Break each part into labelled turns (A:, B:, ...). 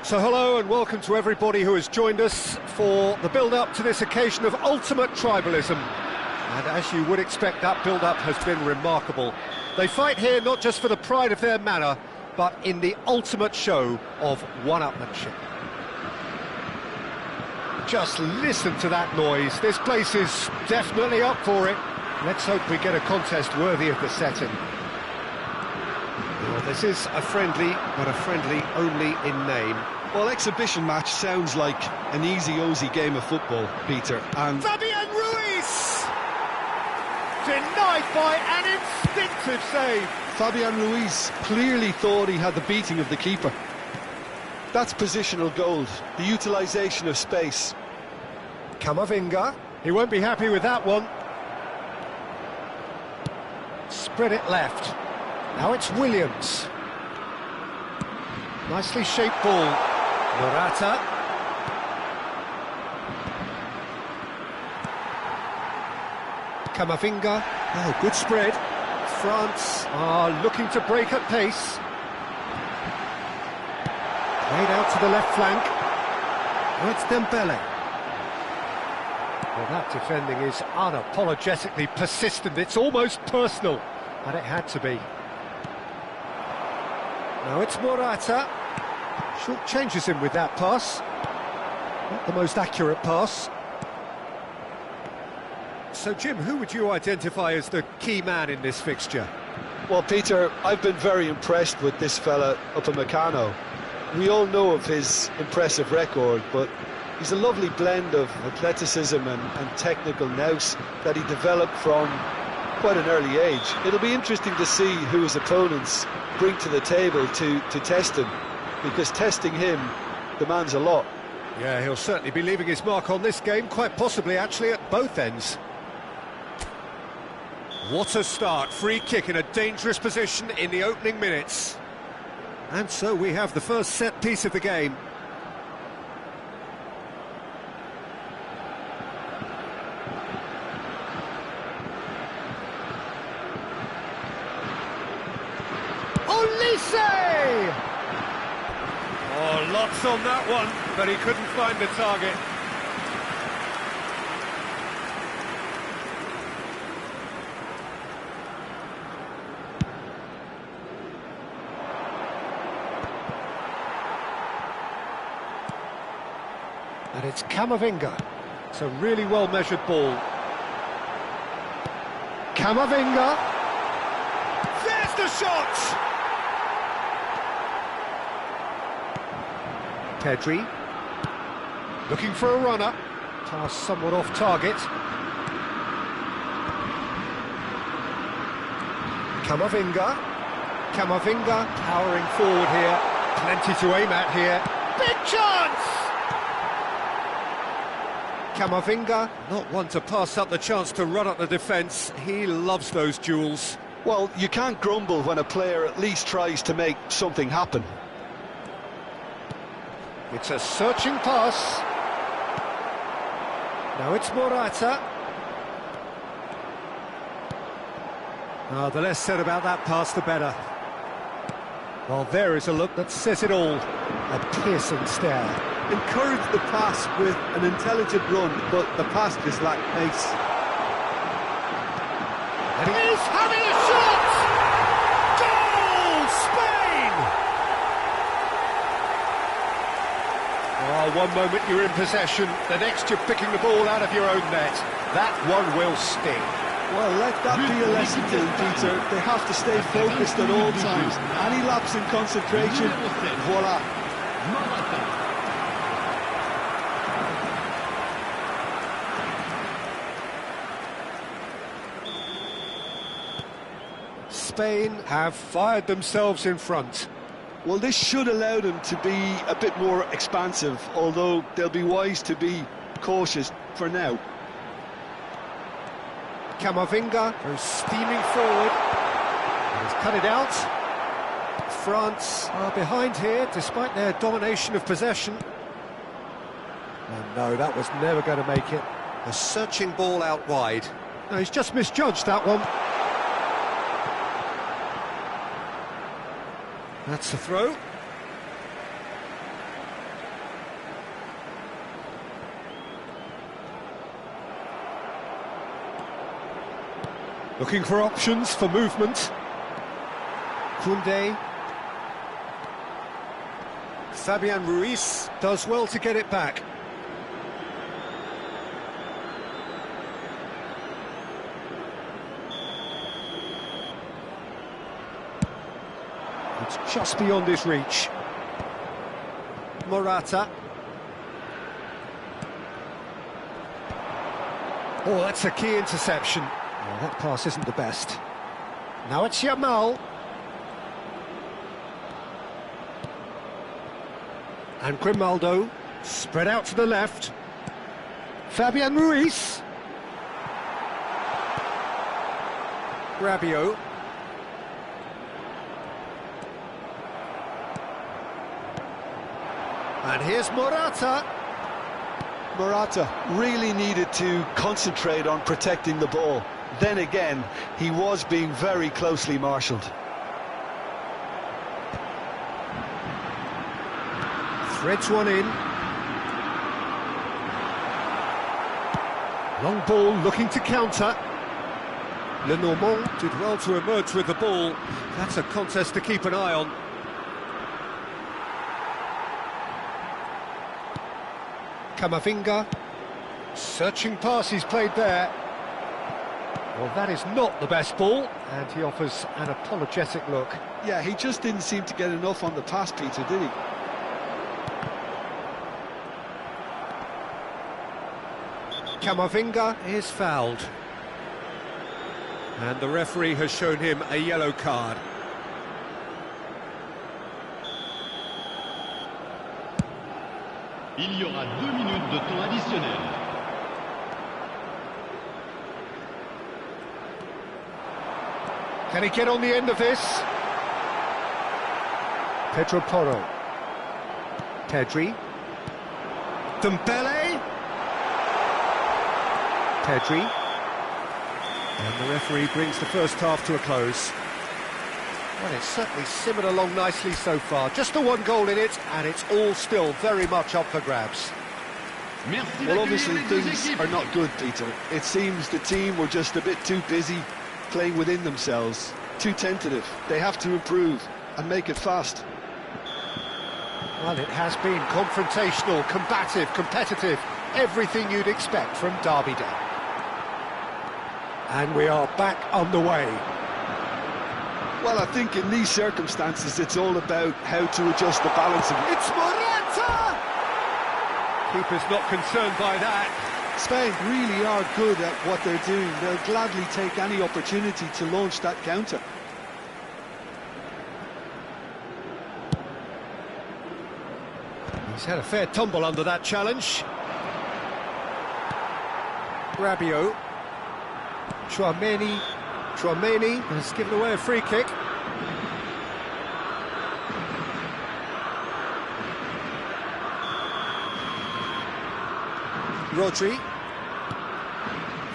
A: So hello and welcome to everybody who has joined us for the build-up to this occasion of ultimate tribalism. And as you would expect, that build-up has been remarkable. They fight here not just for the pride of their manor, but in the ultimate show of one-upmanship. Just listen to that noise. This place is definitely up for it. Let's hope we get a contest worthy of the setting. Well, this is a friendly, but a friendly only in name.
B: Well, exhibition match sounds like an easy-ozy game of football, Peter, and...
A: Fabian Ruiz! Denied by an instinctive save.
B: Fabian Ruiz clearly thought he had the beating of the keeper. That's positional gold, the utilisation of space.
A: Camavinga, he won't be happy with that one. Spread it left. Now it's Williams. Nicely shaped ball. Morata. Camavinga. Oh, good spread. France are looking to break at pace. Played out to the left flank. Oh, it's Dembele. Well, that defending is unapologetically persistent. It's almost personal, and it had to be. Now it's Morata. Short changes him with that pass. Not the most accurate pass. So, Jim, who would you identify as the key man in this fixture?
B: Well, Peter, I've been very impressed with this fella Upamecano. We all know of his impressive record, but he's a lovely blend of athleticism and technical nous that he developed from quite an early age. It'll be interesting to see who his opponents bring to the table to test him, because testing him demands a lot.
A: Yeah, he'll certainly be leaving his mark on this game, quite possibly actually at both ends. What a start, free kick in a dangerous position in the opening minutes. And so we have the first set piece of the game. Olise! Oh, lots on that one, but he couldn't find the target. And it's Camavinga. It's a really well-measured ball. Camavinga! There's the shot! Pedri, looking for a runner, pass somewhat off target. Camavinga, powering forward here, plenty to aim at here. Big chance! Camavinga, not one to pass up the chance to run up the defence. He loves those duels.
B: Well, you can't grumble when a player at least tries to make something happen.
A: It's a searching pass. Now it's Morata. Oh, the less said about that pass, the better. Well, there is a look that says it all. A piercing stare.
B: Encourage the pass with an intelligent run, but the pass just lacked pace.
A: And he's having a shot! Goal! Spain! Oh, one moment you're in possession, the next you're picking the ball out of your own net. That one will sting.
B: Well, let that be a lesson to them, Peter. They have to stay focused at all times. Any lapse in concentration, voila.
A: Spain have fired themselves in front.
B: Well, this should allow them to be a bit more expansive, although they'll be wise to be cautious for now.
A: Camavinga goes steaming forward. He's cut it out. France are behind here, despite their domination of possession. And no, that was never going to make it. A searching ball out wide. No, he's just misjudged that one. That's the throw. Looking for options for movement. Koundé. Fabian Ruiz does well to get it back. It's just beyond his reach. Morata. Oh, that's a key interception. Oh, that pass isn't the best. Now it's Yamal. And Grimaldo, spread out to the left. Fabian Ruiz. Rabiot. And here's Morata.
B: Morata really needed to concentrate on protecting the ball. Then again, he was being very closely marshalled.
A: Threads one in. Long ball looking to counter. Lenormand did well to emerge with the ball. That's a contest to keep an eye on. Camavinga. Searching pass he's played there. Well, that is not the best ball, and he offers an apologetic look.
B: Yeah, he just didn't seem to get enough on the pass, Peter, did he?
A: Camavinga is fouled. And the referee has shown him a yellow card.
C: Il y aura 2 minutes de temps additionnel.
A: Can he get on the end of this? Pedro Porro. Pedri. Dembele. Pedri. And the referee brings the first half to a close. Well, it's certainly simmered along nicely so far. Just the one goal in it, and it's all still very much up for grabs.
B: Well, obviously things are not good, Peter. It seems the team were just a bit too busy playing within themselves, too tentative. They have to improve and make it fast.
A: Well, it has been confrontational, combative, competitive, everything you'd expect from Derby Day. And we are back underway.
B: Well, I think in these circumstances it's all about how to adjust the balance of it.
A: It's Morata! Keeper's not concerned by that.
B: Spain really are good at what they're doing. They'll gladly take any opportunity to launch that counter.
A: He's had a fair tumble under that challenge. Rabiot. Chouameni has given away a free kick. Rodri.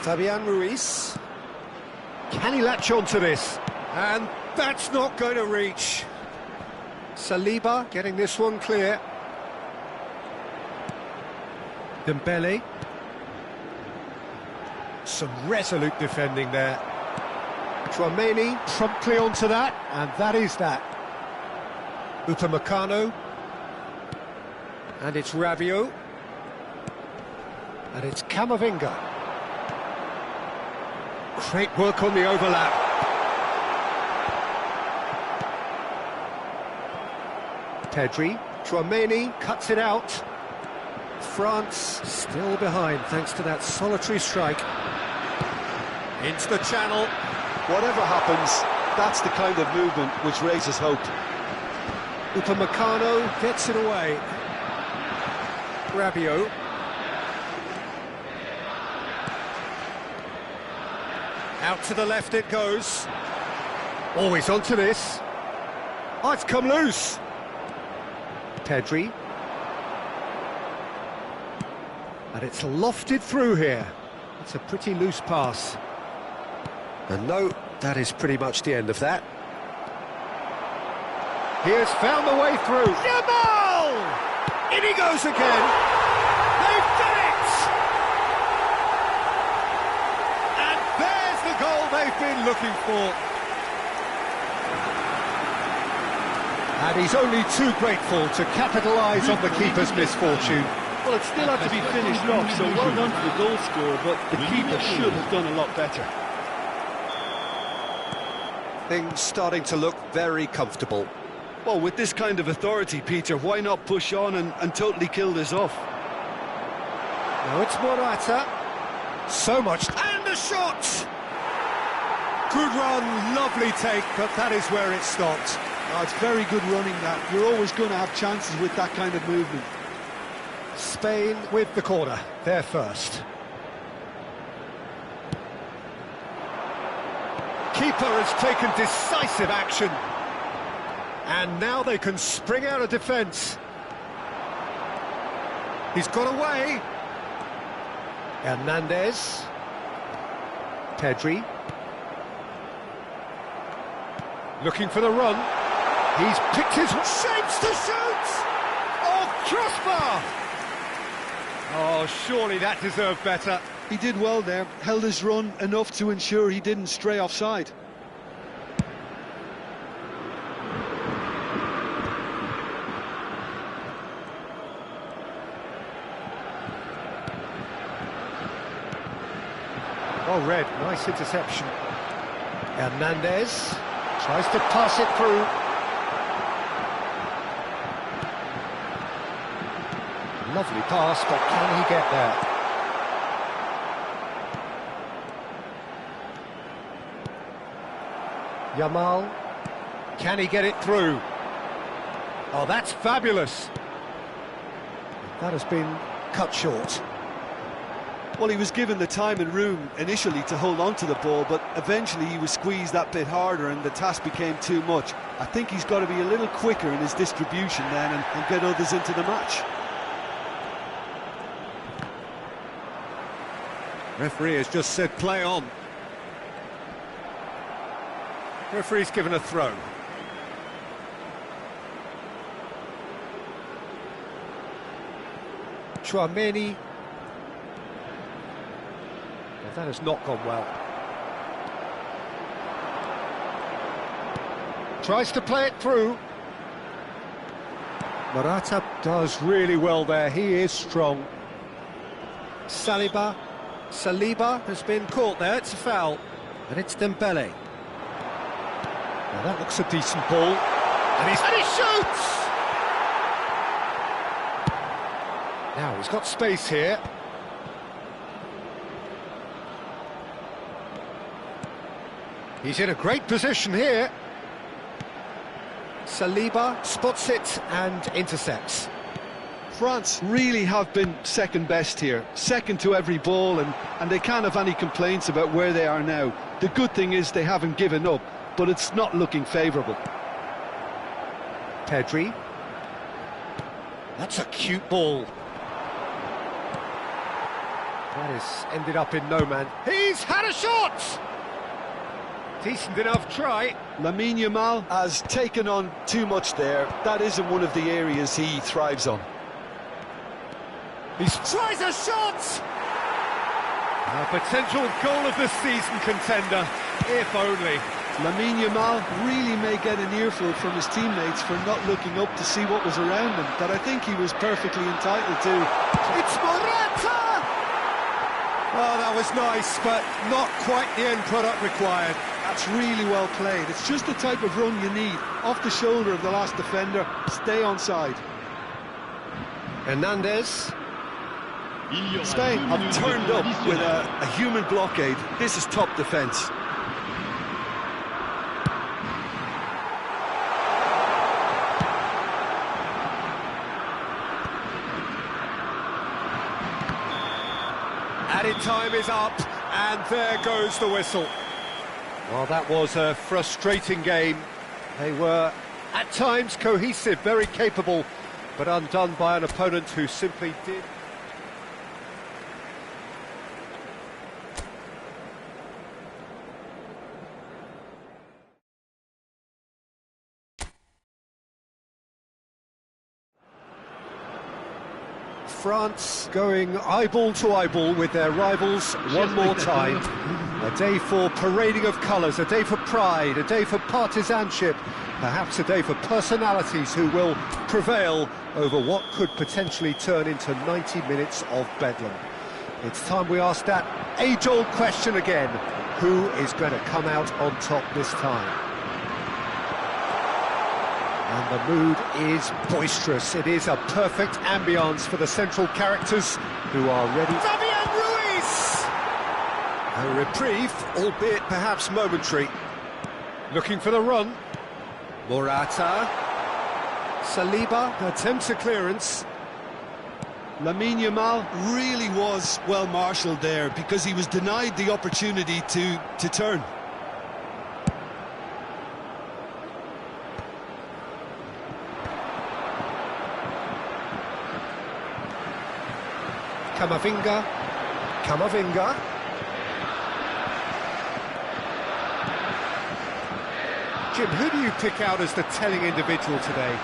A: Fabian Ruiz. Can he latch on to this? And that's not going to reach. Saliba getting this one clear. Dembele. Some resolute defending there. Chouameni promptly onto that, and that is that. Upamecano. And it's Rabiot. And it's Camavinga. Great work on the overlap. Pedri. Chouameni cuts it out. France still behind thanks to that solitary strike. Into the channel.
B: Whatever happens, that's the kind of movement which raises hope.
A: Upamecano gets it away. Rabiot. Out to the left it goes. Always onto this. Oh, it's come loose. Pedri. And it's lofted through here. It's a pretty loose pass. And no, that is pretty much the end of that. He has found the way through. Yamal! In he goes again. They've done it! And there's the goal they've been looking for. And he's only too grateful to capitalise on the keeper's misfortune.
B: Well, it still had to be finished off, so well done to the goal scorer, but the keeper should have done a lot better.
A: Things starting to look very comfortable.
B: Well, with this kind of authority, Peter, why not push on and totally kill this off?
A: Now it's Morata. So much. And a shot! Good run, lovely take, but that is where it stopped.
B: Oh, it's very good running, that. You're always going to have chances with that kind of movement.
A: Spain with the corner, they're first. Keeper has taken decisive action. And now they can spring out of defence. He's got away. Hernandez. Pedri. Looking for the run. He's picked his shapes to shoot! Oh, crossbar! Oh, surely that deserved better.
B: He did well there, held his run enough to ensure he didn't stray offside.
A: Oh, Red, nice interception. Hernandez tries to pass it through. Lovely pass, but can he get there? Yamal, can he get it through? Oh, that's fabulous. That has been cut short.
B: Well, he was given the time and room initially to hold on to the ball, but eventually he was squeezed that bit harder and the task became too much. I think he's got to be a little quicker in his distribution then and get others into the match.
A: Referee has just said play on. Referee's given a throw. Chouameni. Well, that has not gone well. Tries to play it through. Morata does really well there. He is strong. Saliba has been caught there. It's a foul. And it's Dembele. Now that looks a decent ball. And he shoots! Now he's got space here. He's in a great position here. Saliba spots it and intercepts.
B: France really have been second best here, second to every ball, and they can't have any complaints about where they are now. The good thing is they haven't given up, but it's not looking favourable.
A: Pedri. That's a cute ball. That has ended up in no man. He's had a shot! Decent enough try.
B: Lamine Yamal has taken on too much there. That isn't one of the areas he thrives on.
A: He tries a shot! A potential goal of the season contender, if only.
B: Lamine Yamal really may get an earful from his teammates for not looking up to see what was around him, that I think he was perfectly entitled to.
A: It's Morata! Oh, that was nice, but not quite the end product required.
B: That's really well played. It's just the type of run you need. Off the shoulder of the last defender, stay onside.
A: Hernandez.
B: Spain have turned up with a human blockade. This is top defence.
A: Added time is up, and there goes the whistle. Well, that was a frustrating game. They were, at times, cohesive, very capable, but undone by an opponent who simply did... France going eyeball to eyeball with their rivals one more time. A day for parading of colours, a day for pride, a day for partisanship, perhaps a day for personalities who will prevail over what could potentially turn into 90 minutes of bedlam. It's time we ask that age-old question again. Who is going to come out on top this time? And the mood is boisterous. It is a perfect ambience for the central characters who are ready. Fabian Ruiz! A reprieve, albeit perhaps momentary. Looking for the run. Morata. Saliba attempts a clearance.
B: Lamine Yamal really was well marshalled there because he was denied the opportunity to turn.
A: Camavinga. Jim, who do you pick out as the telling individual today?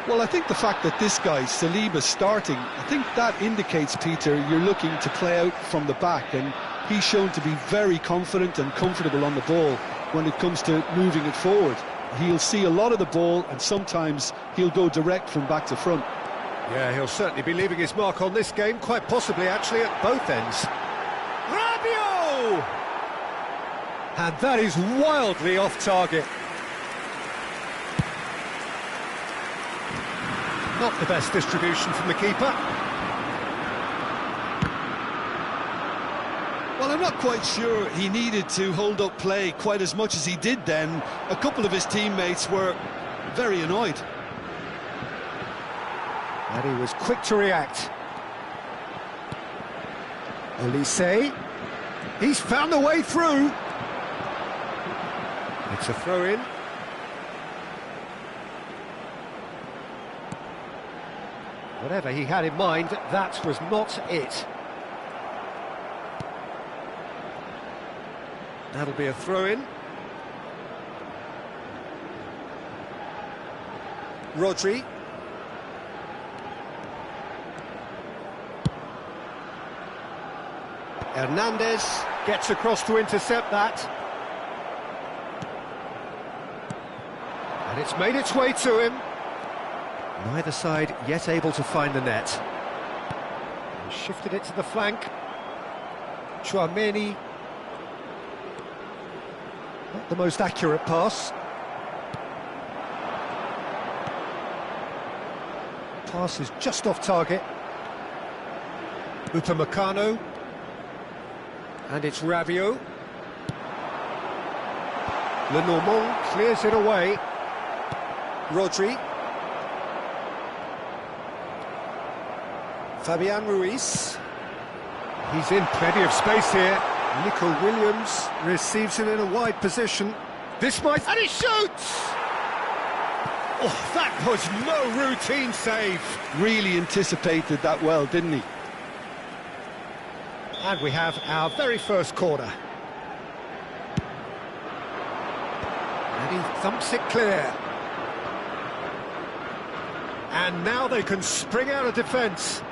B: Well, I think the fact that this guy, Saliba, starting, I think that indicates, Peter, you're looking to play out from the back, and he's shown to be very confident and comfortable on the ball when it comes to moving it forward. He'll see a lot of the ball, and sometimes he'll go direct from back to front.
A: Yeah, he'll certainly be leaving his mark on this game, quite possibly actually at both ends. Rabiot! And that is wildly off target. Not the best distribution from the keeper.
B: Well, I'm not quite sure he needed to hold up play quite as much as he did then. A couple of his teammates were very annoyed.
A: And he was quick to react. Olise. He's found the way through. It's a throw-in. Whatever he had in mind, that was not it. That'll be a throw-in. Rodri. Hernandez gets across to intercept that. And it's made its way to him. Neither side yet able to find the net. He shifted it to the flank. Chouameni. Not the most accurate pass. Pass is just off target. Upamecano. And it's Rabiot. Lenormand clears it away. Rodri. Fabian Ruiz. He's in plenty of space here. Nico Williams receives it in a wide position. This might... And he shoots! Oh, that was no routine save.
B: Really anticipated that well, didn't he?
A: And we have our very first corner. And he thumps it clear. And now they can spring out of defence.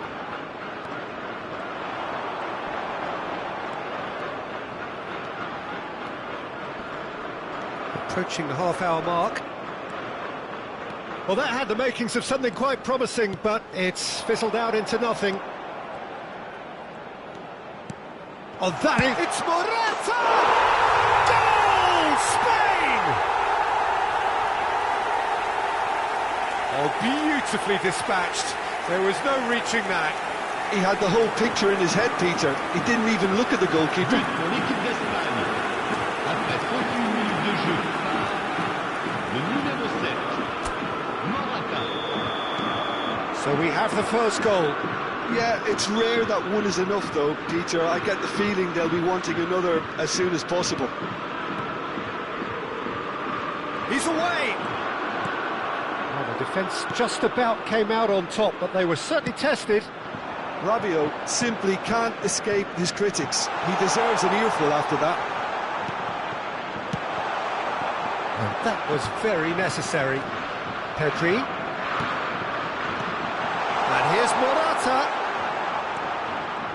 A: Approaching the half-hour mark. Well, that had the makings of something quite promising, but it's fizzled out into nothing. Oh, that is... It's Morata! Goal! Spain! Oh, beautifully dispatched. There was no reaching that.
B: He had the whole picture in his head, Peter. He didn't even look at the goalkeeper.
C: Pour l'équipe d'Espagne. Après 38 minutes de jeu, le numéro 7, Morata.
A: So we have the first goal.
B: Yeah, it's rare that one is enough, though, Peter. I get the feeling they'll be wanting another as soon as possible.
A: He's away! Well, the defence just about came out on top, but they were certainly tested.
B: Rabiot simply can't escape his critics. He deserves an earful after that.
A: And that was very necessary. Pedri. And here's Morata.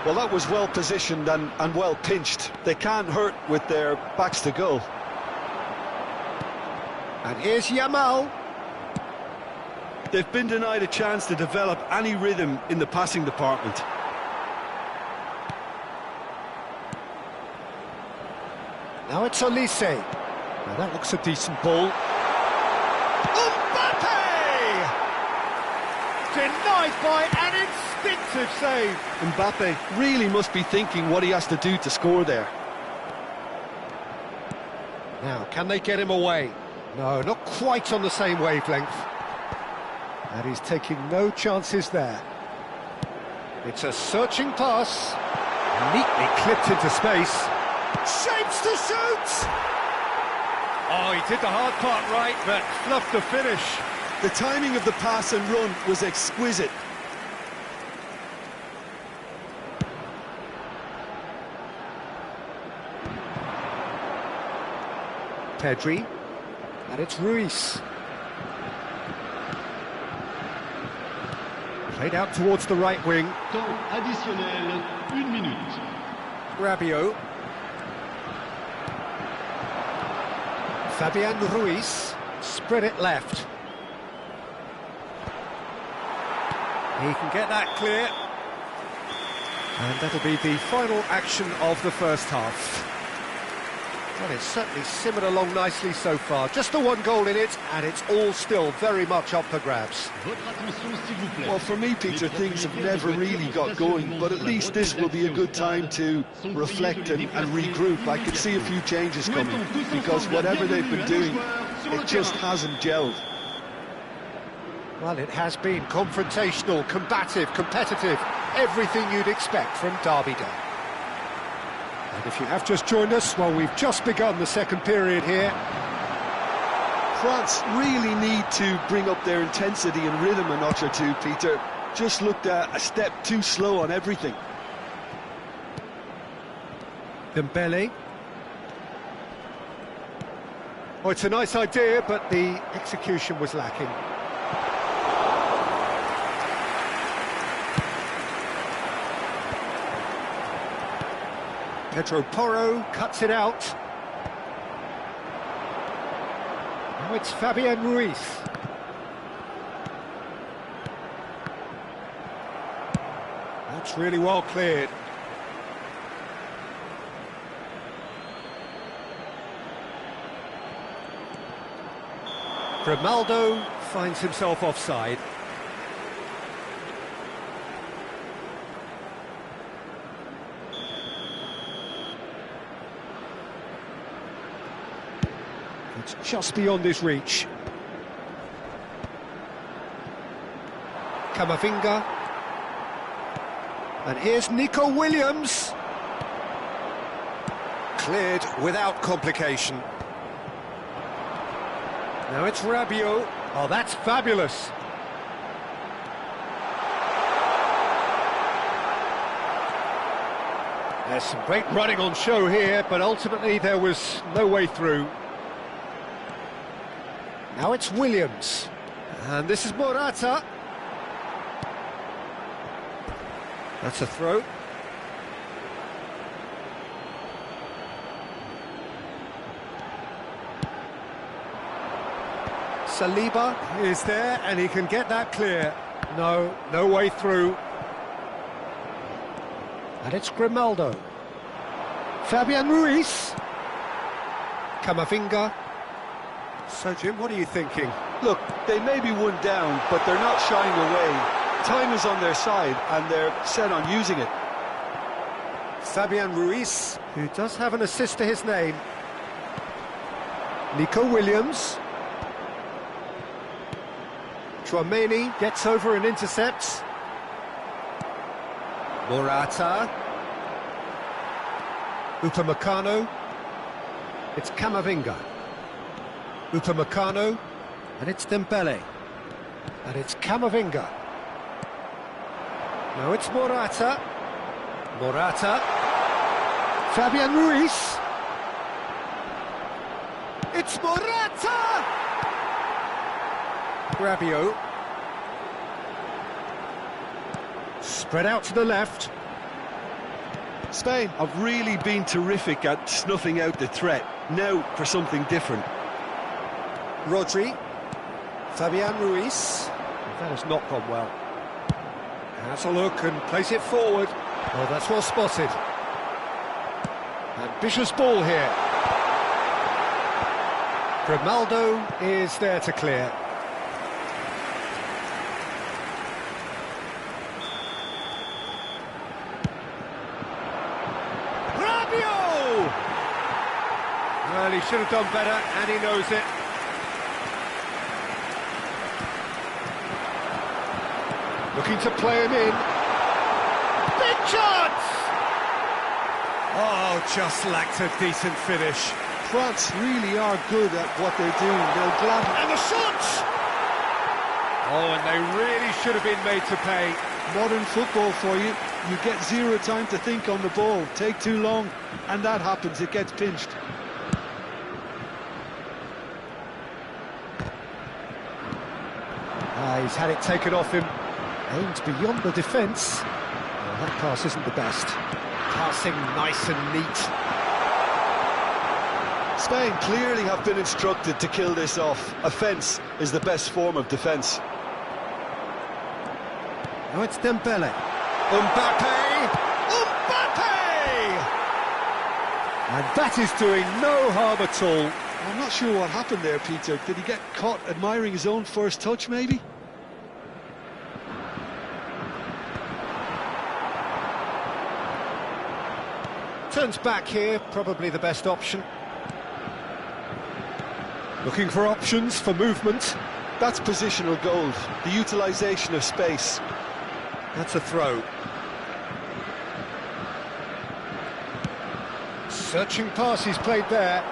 B: Well, that was well positioned and well pinched. They can't hurt with their backs to goal.
A: And here's Yamal.
D: They've been denied a chance to develop any rhythm in the passing department.
A: Now it's Olise. Now that looks a decent ball. Mbappe! Denied by an instinctive save.
D: Mbappe really must be thinking what he has to do to score there.
A: Now, can they get him away? No, not quite on the same wavelength. And he's taking no chances there. It's a searching pass. Neatly clipped into space. Shapes to shoot! Oh, he did the hard part right, but fluffed the finish.
D: The timing of the pass and run was exquisite.
A: Pedri. And it's Ruiz. Played out towards the right wing.
C: Temps additionnel, 1 minute.
A: Rabiot. Fabian Ruiz. Spread it left. He can get that clear. And that'll be the final action of the first half. Well, it's certainly simmered along nicely so far. Just the one goal in it, and it's all still very much up for grabs.
D: Well, for me, Peter, things have never really got going, but at least this will be a good time to reflect and regroup. I could see a few changes coming, because whatever they've been doing, it just hasn't gelled.
A: Well, it has been confrontational, combative, competitive, everything you'd expect from Derby Day. And if you have just joined us, well, we've just begun the second period here.
D: France really need to bring up their intensity and rhythm a notch or two, Peter. Just looked a step too slow on everything.
A: Dembele. Oh, it's a nice idea, but the execution was lacking. Pedro Porro cuts it out. Now it's Fabian Ruiz. That's really well cleared. Grimaldo finds himself offside. It's just beyond his reach. Camavinga. And here's Nico Williams. Cleared without complication. Now it's Rabiot. Oh, that's fabulous. There's some great running on show here, but ultimately there was no way through. Now it's Williams. And this is Morata. That's a throw. Saliba is there, and he can get that clear. No way through. And it's Grimaldo. Fabian Ruiz. Camavinga. So, Jim, what are you thinking?
D: Look, they may be one down, but they're not shying away. Time is on their side, and they're set on using it.
A: Fabian Ruiz, who does have an assist to his name. Nico Williams. Tchouaméni gets over and intercepts. Morata. Upamecano. It's Camavinga. Upamecano. And it's Dembele. And it's Camavinga. Now it's Morata. Morata. Fabian Ruiz. It's Morata! Rabiot. Spread out to the left.
D: Spain have really been terrific at snuffing out the threat. Now for something different.
A: Rodri. Fabian Ruiz. That has not gone well. Has a look and plays it forward. Oh, that's well spotted. Ambitious ball here. Grimaldo is there to clear. Well, he should have done better, and he knows it. Looking to play him in. Big chance! Oh, just lacked a decent finish.
D: France really are good at what they're doing. They'll gladly...
A: And the shot! Oh, and they really should have been made to pay.
D: Modern football for you. You get zero time to think on the ball. Take too long, and that happens. It gets pinched.
A: He's had it taken off him. Aimed beyond the defence. Well, that pass isn't the best. Passing nice and neat.
B: Spain clearly have been instructed to kill this off. Offence is the best form of defence.
A: Now it's Dembele. Mbappe! Mbappe! And that is doing no harm at all.
D: I'm not sure what happened there, Peter. Did he get caught admiring his own first touch, maybe?
A: Turns back here, probably the best option. Looking for options for movement.
B: That's positional gold, the utilisation of space.
A: That's a throw. Searching pass he's played there.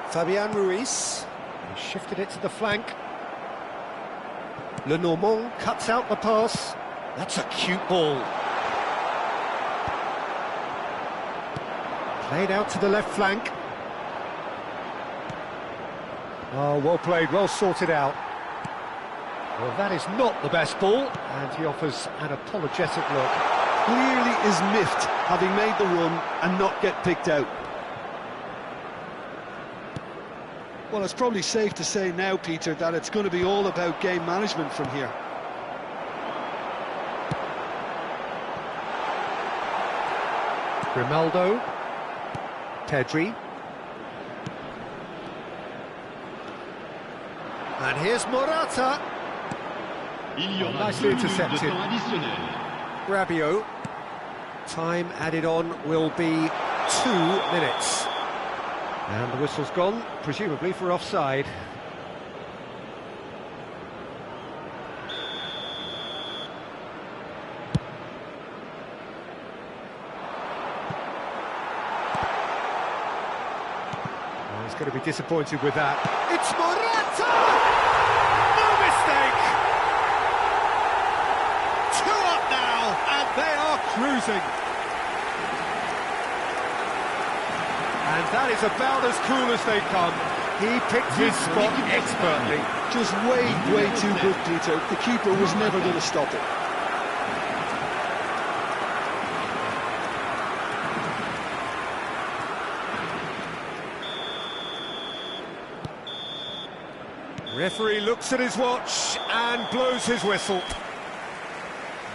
A: Fabian Ruiz. He shifted it to the flank. Lenormand cuts out the pass. That's a cute ball. Played out to the left flank. Oh, well played, well sorted out. Well, that is not the best ball, and he offers an apologetic look.
D: Clearly is miffed, having made the run and not get picked out. Well, it's probably safe to say now, Peter, that it's going to be all about game management from here.
A: Grimaldo. Pedri. And here's Morata. Nicely intercepted. Rabiot. Time added on will be 2 minutes. And the whistle's gone, presumably for offside. He's going to be disappointed with that. It's Morata! No mistake! 2 up now, and they are cruising. And that is about as cool as they come. He picked his spot expertly.
D: Just way too good, Peter. The keeper was never going to stop it.
A: Referee looks at his watch and blows his whistle.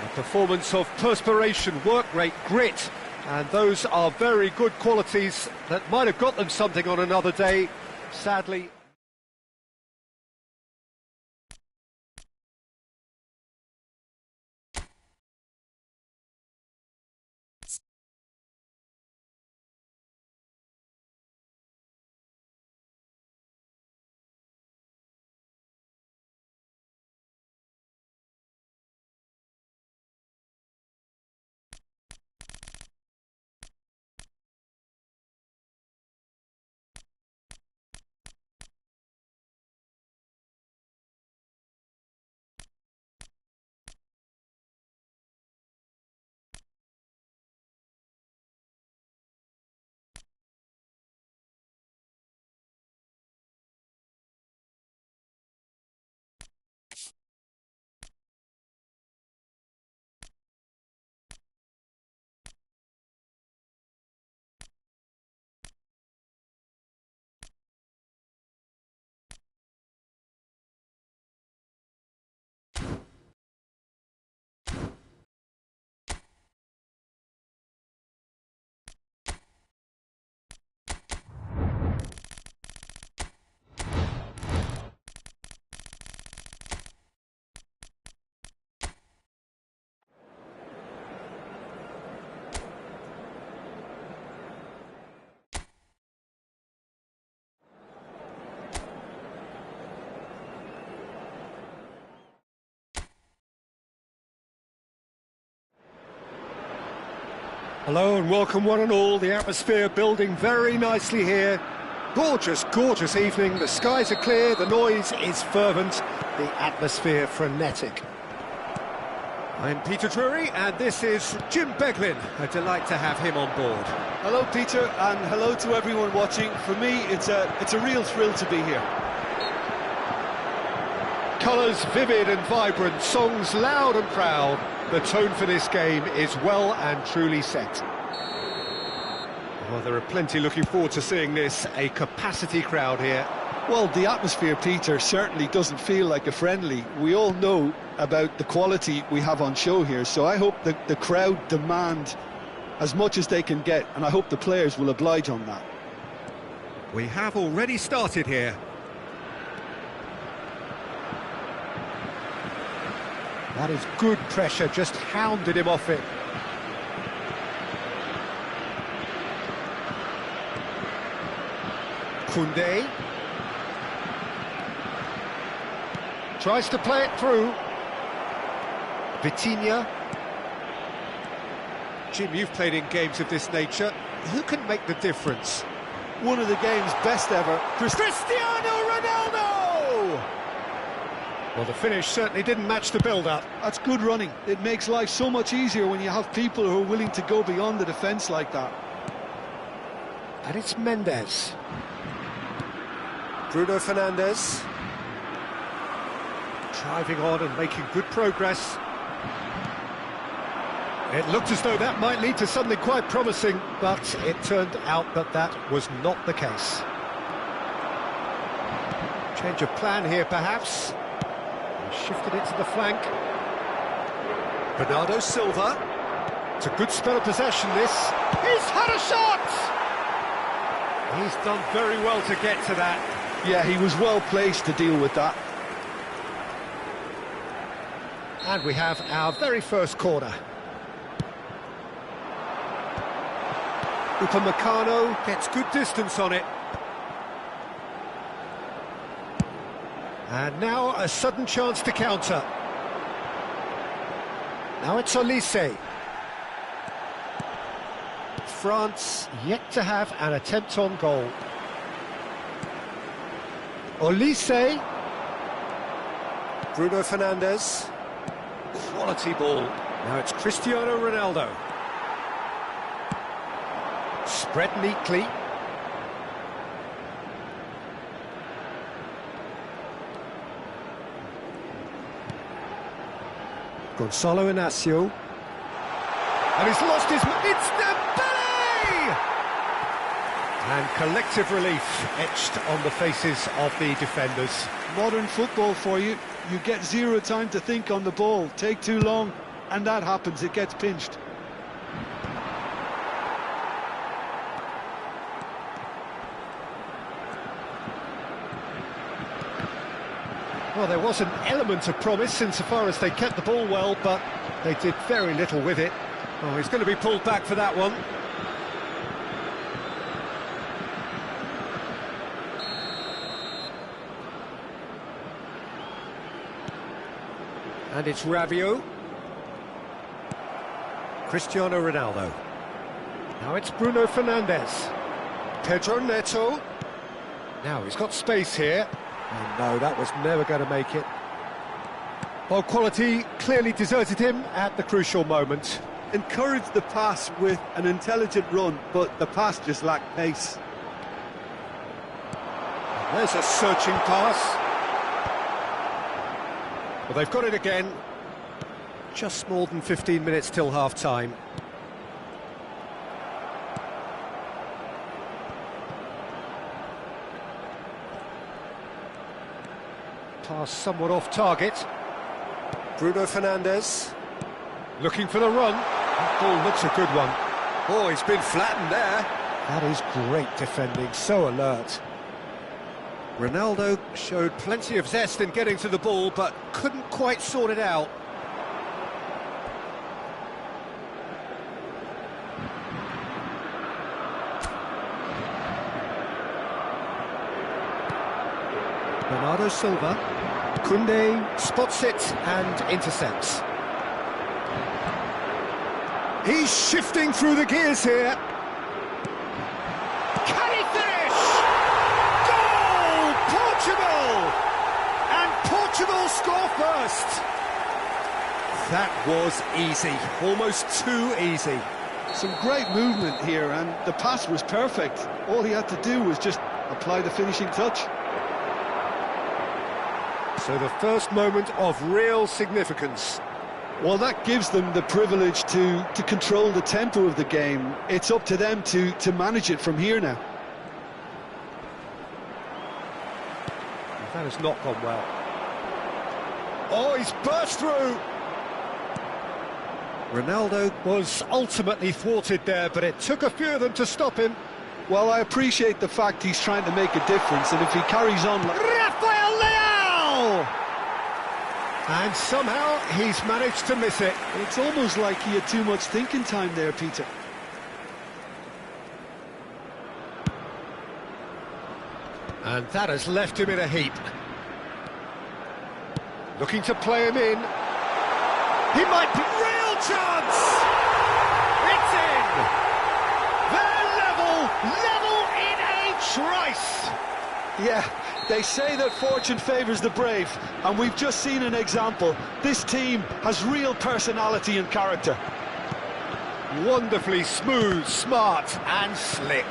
A: A performance of perspiration, work rate, grit, and those are very good qualities that might have got them something on another day. Sadly... Hello and welcome one and all. The atmosphere building very nicely here. Gorgeous, gorgeous evening. The skies are clear, the noise is fervent, the atmosphere frenetic. I'm Peter Drury and this is Jim Beglin. A delight to have him on board.
B: Hello, Peter, and hello to everyone watching. For me, it's a real thrill to be here.
A: Colours vivid and vibrant, songs loud and proud. The tone for this game is well and truly set. Well, there are plenty looking forward to seeing this, a capacity crowd here.
D: Well, the atmosphere, Peter, certainly doesn't feel like a friendly. We all know about the quality we have on show here, so I hope that the crowd demand as much as they can get, and I hope the players will oblige on that.
A: We have already started here. That is good pressure, just hounded him off it. Koundé tries to play it through. Vitinha. Jim, you've played in games of this nature. Who can make the difference?
B: One of the game's best ever.
A: Cristiano Ronaldo! Well, the finish certainly didn't match the build-up.
D: That's good running. It makes life so much easier when you have people who are willing to go beyond the defence like that.
A: And it's Mendes. Bruno Fernandes. Driving on and making good progress. It looked as though that might lead to something quite promising, but it turned out that that was not the case. Change of plan here, perhaps. Shifted it to the flank. Bernardo Silva. It's a good spell of possession, this. He's had a shot! He's done very well to get to that.
D: Yeah, he was well placed to deal with that.
A: And we have our very first corner. Upamecano gets good distance on it. And now a sudden chance to counter. Now it's Olise. France yet to have an attempt on goal. Olise. Bruno Fernandes. Quality ball. Now it's Cristiano Ronaldo. Spread neatly. Gonzalo Inacio. And he's lost his... It's Dembele! And collective relief etched on the faces of the defenders.
D: Modern football for you. You get zero time to think on the ball. Take too long, and that happens. It gets pinched.
A: Well, there was an element of promise insofar as they kept the ball well, but they did very little with it. Oh, he's going to be pulled back for that one. And it's Rabiot. Cristiano Ronaldo. Now it's Bruno Fernandes. Pedro Neto. Now he's got space here. Oh no, that was never going to make it. Well, quality clearly deserted him at the crucial moment.
B: Encouraged the pass with an intelligent run, but the pass just lacked pace.
A: There's a searching pass. Well, they've got it again. Just more than 15 minutes till half-time. Pass somewhat off target. Bruno Fernandes. Looking for the run. That ball looks a good one. Oh, he's been flattened there. That is great defending, so alert. Ronaldo showed plenty of zest in getting to the ball, but couldn't quite sort it out. Bernardo Silva. Koundé spots it and intercepts. He's shifting through the gears here. Can he finish? Goal! Portugal! And Portugal score first. That was easy, almost too easy.
D: Some great movement here, and the pass was perfect. All he had to do was just apply the finishing touch.
A: So the first moment of real significance.
D: Well, that gives them the privilege to control the tempo of the game. It's up to them to manage it from here now.
A: That has not gone well. Oh, he's burst through! Ronaldo was ultimately thwarted there, but it took a few of them to stop him.
D: Well, I appreciate the fact he's trying to make a difference, and if he carries on like...
A: Rafael Leao! And somehow he's managed to miss it.
D: It's almost like he had too much thinking time there, Peter.
A: And that has left him in a heap. Looking to play him in. He might be... Real chance! It's in! They're level in a trice!
D: Yeah, they say that fortune favours the brave, and we've just seen an example. This team has real personality and character.
A: Wonderfully smooth, smart and slick.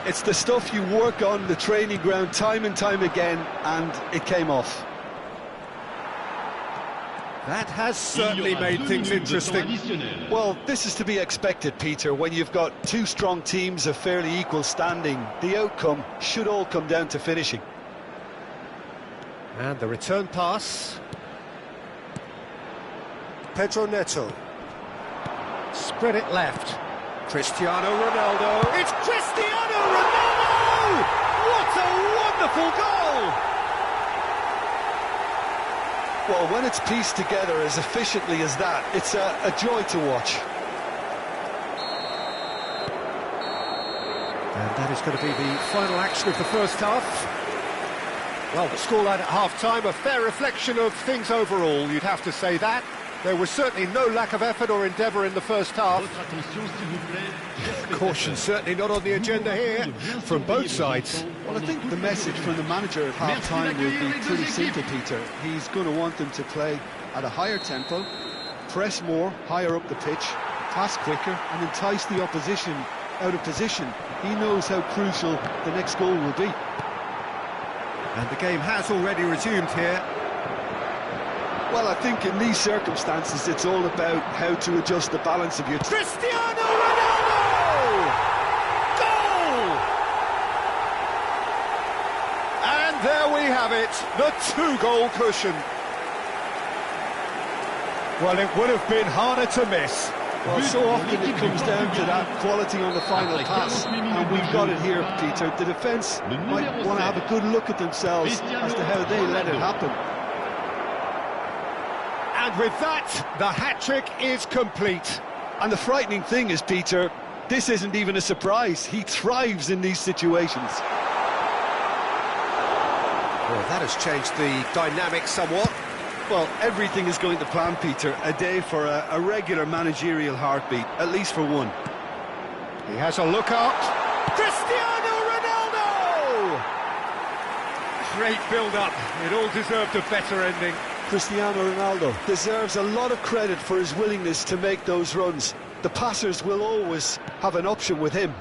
D: It's the stuff you work on the training ground time and time again, and it came off.
A: That has certainly made things interesting.
D: Well, this is to be expected, Peter. When you've got two strong teams of fairly equal standing, the outcome should all come down to finishing.
A: And the return pass. Pedro Neto. Spread it left. Cristiano Ronaldo. It's Cristiano Ronaldo! What a wonderful goal!
D: Well, when it's pieced together as efficiently as that, it's a joy to watch.
A: And that is going to be the final action of the first half. Well, the scoreline at half-time, a fair reflection of things overall, you'd have to say that. There was certainly no lack of effort or endeavour in the first half. Caution certainly not on the agenda here, from both sides.
D: Well, I think the message from the manager at half-time will be pretty simple, Peter. He's going to want them to play at a higher tempo, press more, higher up the pitch, pass quicker, and entice the opposition out of position. He knows how crucial the next goal will be.
A: And the game has already resumed here.
D: Well, I think in these circumstances, it's all about how to adjust the balance of your...
A: Cristiano Ronaldo! Goal! And there we have it, the two-goal cushion. Well, it would have been harder to miss.
D: Well, so often it comes down to that quality on the final pass, and we've got it here, Peter. The defence might want to have a good look at themselves as to how they let it happen.
A: And with that, the hat-trick is complete.
D: And the frightening thing is, Peter, this isn't even a surprise. He thrives in these situations.
A: Well, that has changed the dynamic somewhat.
D: Well, everything is going to plan, Peter. A day for a regular managerial heartbeat, at least for one.
A: He has a look up. Cristiano Ronaldo! Great build-up. It all deserved a better ending.
D: Cristiano Ronaldo deserves a lot of credit for his willingness to make those runs. The passers will always have an option with him.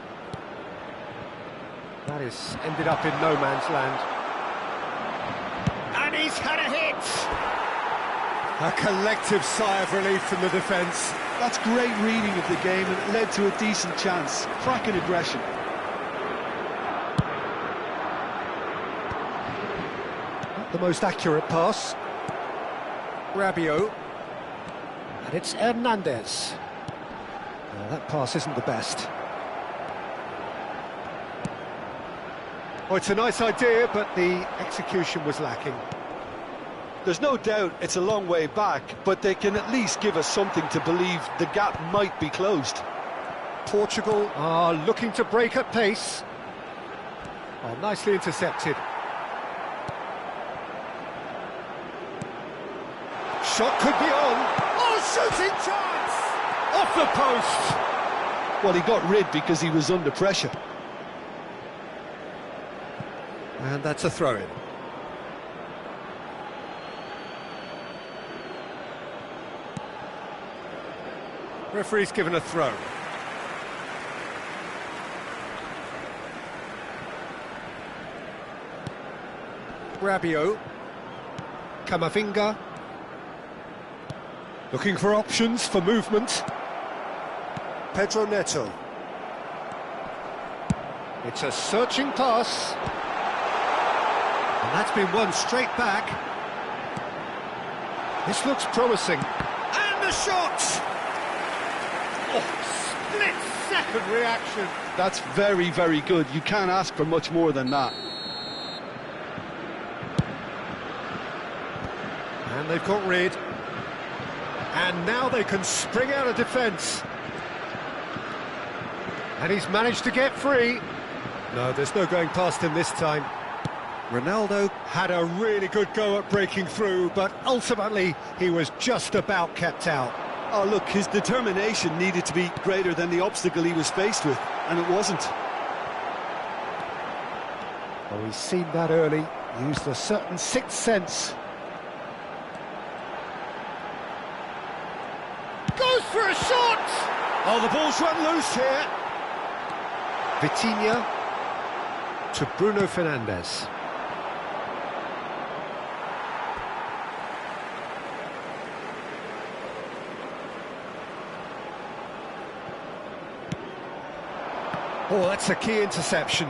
A: That is ended up in no man's land. And he's had a hit! A collective sigh of relief from the defence.
D: That's great reading of the game, and it led to a decent chance. Cracking aggression.
A: Not the most accurate pass. Rabiot. And it's Hernandez. That pass isn't the best. Oh, it's a nice idea, but the execution was lacking.
D: There's no doubt it's a long way back, but they can at least give us something to believe the gap might be closed.
A: Portugal are looking to break at pace. Oh, nicely intercepted. Shot could be on. Oh, shooting chance! Off the post!
D: Well, he got rid because he was under pressure.
A: And that's a throw-in. Referee's given a throw. Rabiot. Camavinga. Looking for options for movement. Pedro Neto. It's a searching pass. And that's been won straight back. This looks promising. And the shot! Oh, split-second reaction.
D: That's very, very good. You can't ask for much more than that.
A: And they've got rid. And now they can spring out of defence. And he's managed to get free. No, there's no going past him this time. Ronaldo had a really good go at breaking through, but ultimately he was just about kept out.
D: Oh, look, his determination needed to be greater than the obstacle he was faced with, and it wasn't.
A: Well, he's seen that early, used a certain sixth sense. Goes for a shot! Oh, the ball's run loose here. Vitinha to Bruno Fernandes. Oh, that's a key interception.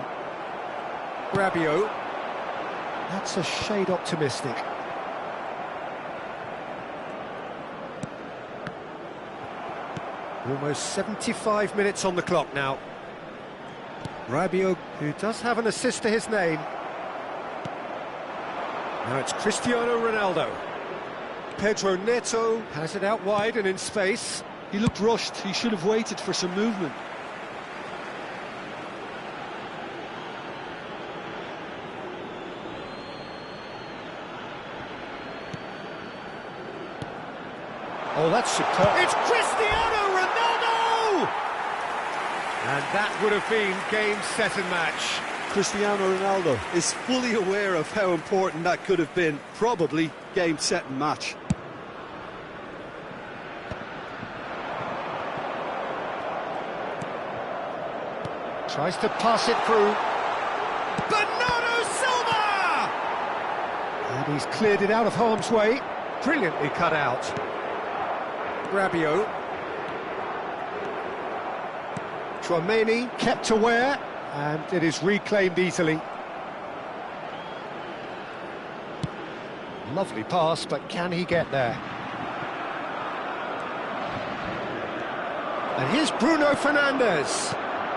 A: Rabiot. That's a shade optimistic. Almost 75 minutes on the clock now. Rabiot, who does have an assist to his name. Now it's Cristiano Ronaldo. Pedro Neto has it out wide and in space.
D: He looked rushed. He should have waited for some movement.
A: Oh, that's superb. It's Cristiano Ronaldo! And that would have been game, set and match.
D: Cristiano Ronaldo is fully aware of how important that could have been. Probably game, set and match.
A: Tries to pass it through. Bernardo Silva! And he's cleared it out of harm's way. Brilliantly cut out. Rabiot. Tchouaméni kept aware, and it is reclaimed easily. Lovely pass, but can he get there? And here's Bruno Fernandes.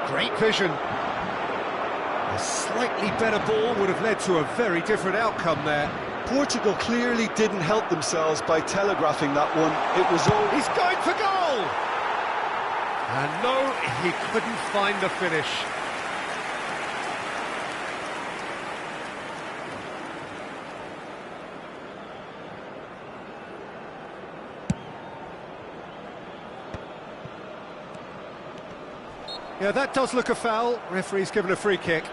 A: Great vision. A slightly better ball would have led to a very different outcome there.
D: Portugal clearly didn't help themselves by telegraphing that one. It was all...
A: He's going for goal! And no, he couldn't find the finish. Yeah, that does look a foul. Referee's given a free kick.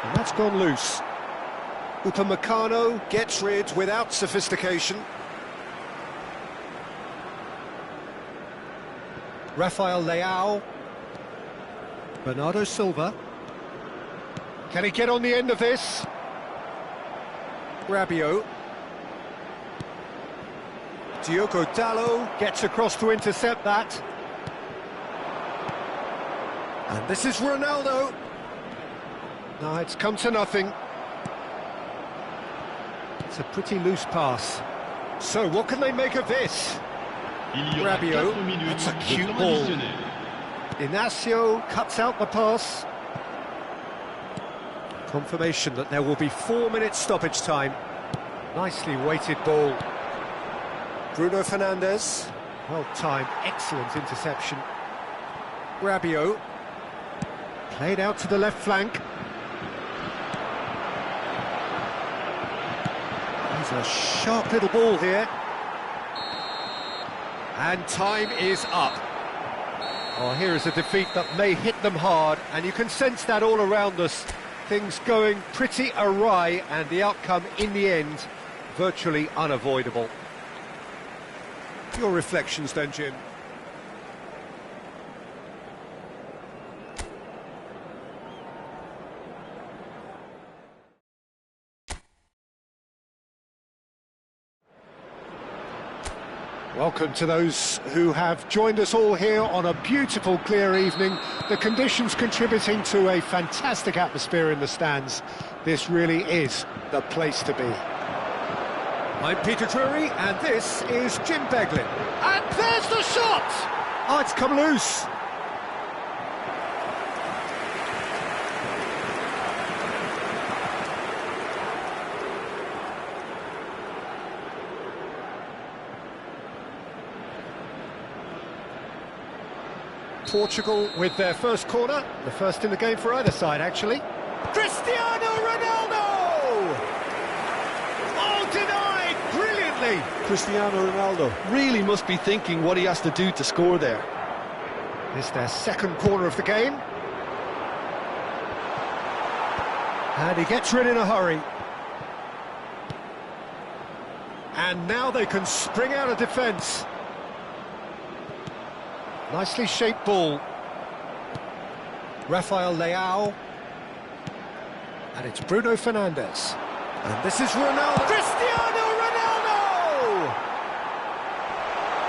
A: And that's gone loose. Upamecano gets rid without sophistication. Rafael Leao. Bernardo Silva. Can he get on the end of this? Rabiot. Diogo Dalot gets across to intercept that. And this is Ronaldo. No, it's come to nothing. It's a pretty loose pass. So what can they make of this? Rabiot, that's a cute ball. Inacio cuts out the pass. Confirmation that there will be 4 minutes stoppage time. Nicely weighted ball. Bruno Fernandes. Well timed, excellent interception. Rabiot. Played out to the left flank. He's a sharp little ball here. And time is up. Oh, here is a defeat that may hit them hard, and you can sense that all around us. Things going pretty awry, and the outcome in the end virtually unavoidable. Your reflections then, Jim? Welcome to those who have joined us all here on a beautiful, clear evening. The conditions contributing to a fantastic atmosphere in the stands. This really is the place to be. I'm Peter Drury, and this is Jim Beglin. And there's the shot! Oh, it's come loose. Portugal with their first corner, the first in the game for either side, actually. Cristiano Ronaldo! Oh, denied brilliantly!
B: Cristiano Ronaldo really must be thinking what he has to do to score there.
A: This is their second corner of the game. And he gets rid in a hurry. And now they can spring out of defence. Nicely shaped ball. Rafael Leao. And it's Bruno Fernandes. And this is Ronaldo. Cristiano Ronaldo!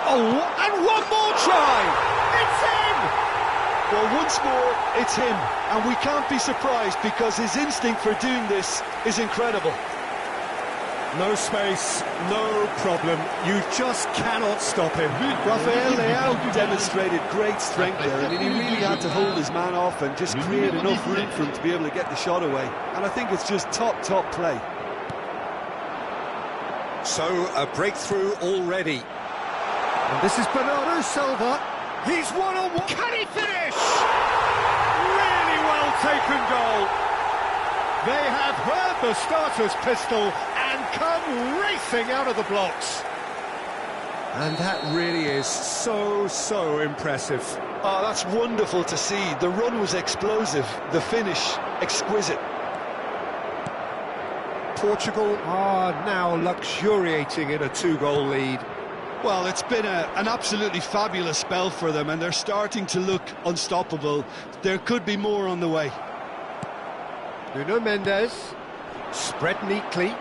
A: Oh, and one more try! It's him!
B: Well, once more, it's him. And we can't be surprised because his instinct for doing this is incredible.
A: No space, no problem. You just cannot stop him.
B: Rafael Leao demonstrated great strength there. I mean, he really had to hold his man off and just create enough room for him to be able to get the shot away. And I think it's just top play.
A: So, a breakthrough already. And this is Bernardo Silva. He's one-on-one. Can he finish? Really well taken goal. They have heard the starter's pistol and come racing out of the blocks. And that really is so impressive.
B: Oh, that's wonderful to see. The run was explosive, the finish exquisite.
A: Portugal are now luxuriating in a two-goal lead.
D: Well, it's been an absolutely fabulous spell for them, and they're starting to look unstoppable. There could be more on the way.
A: Nuno Mendes, spread neatly.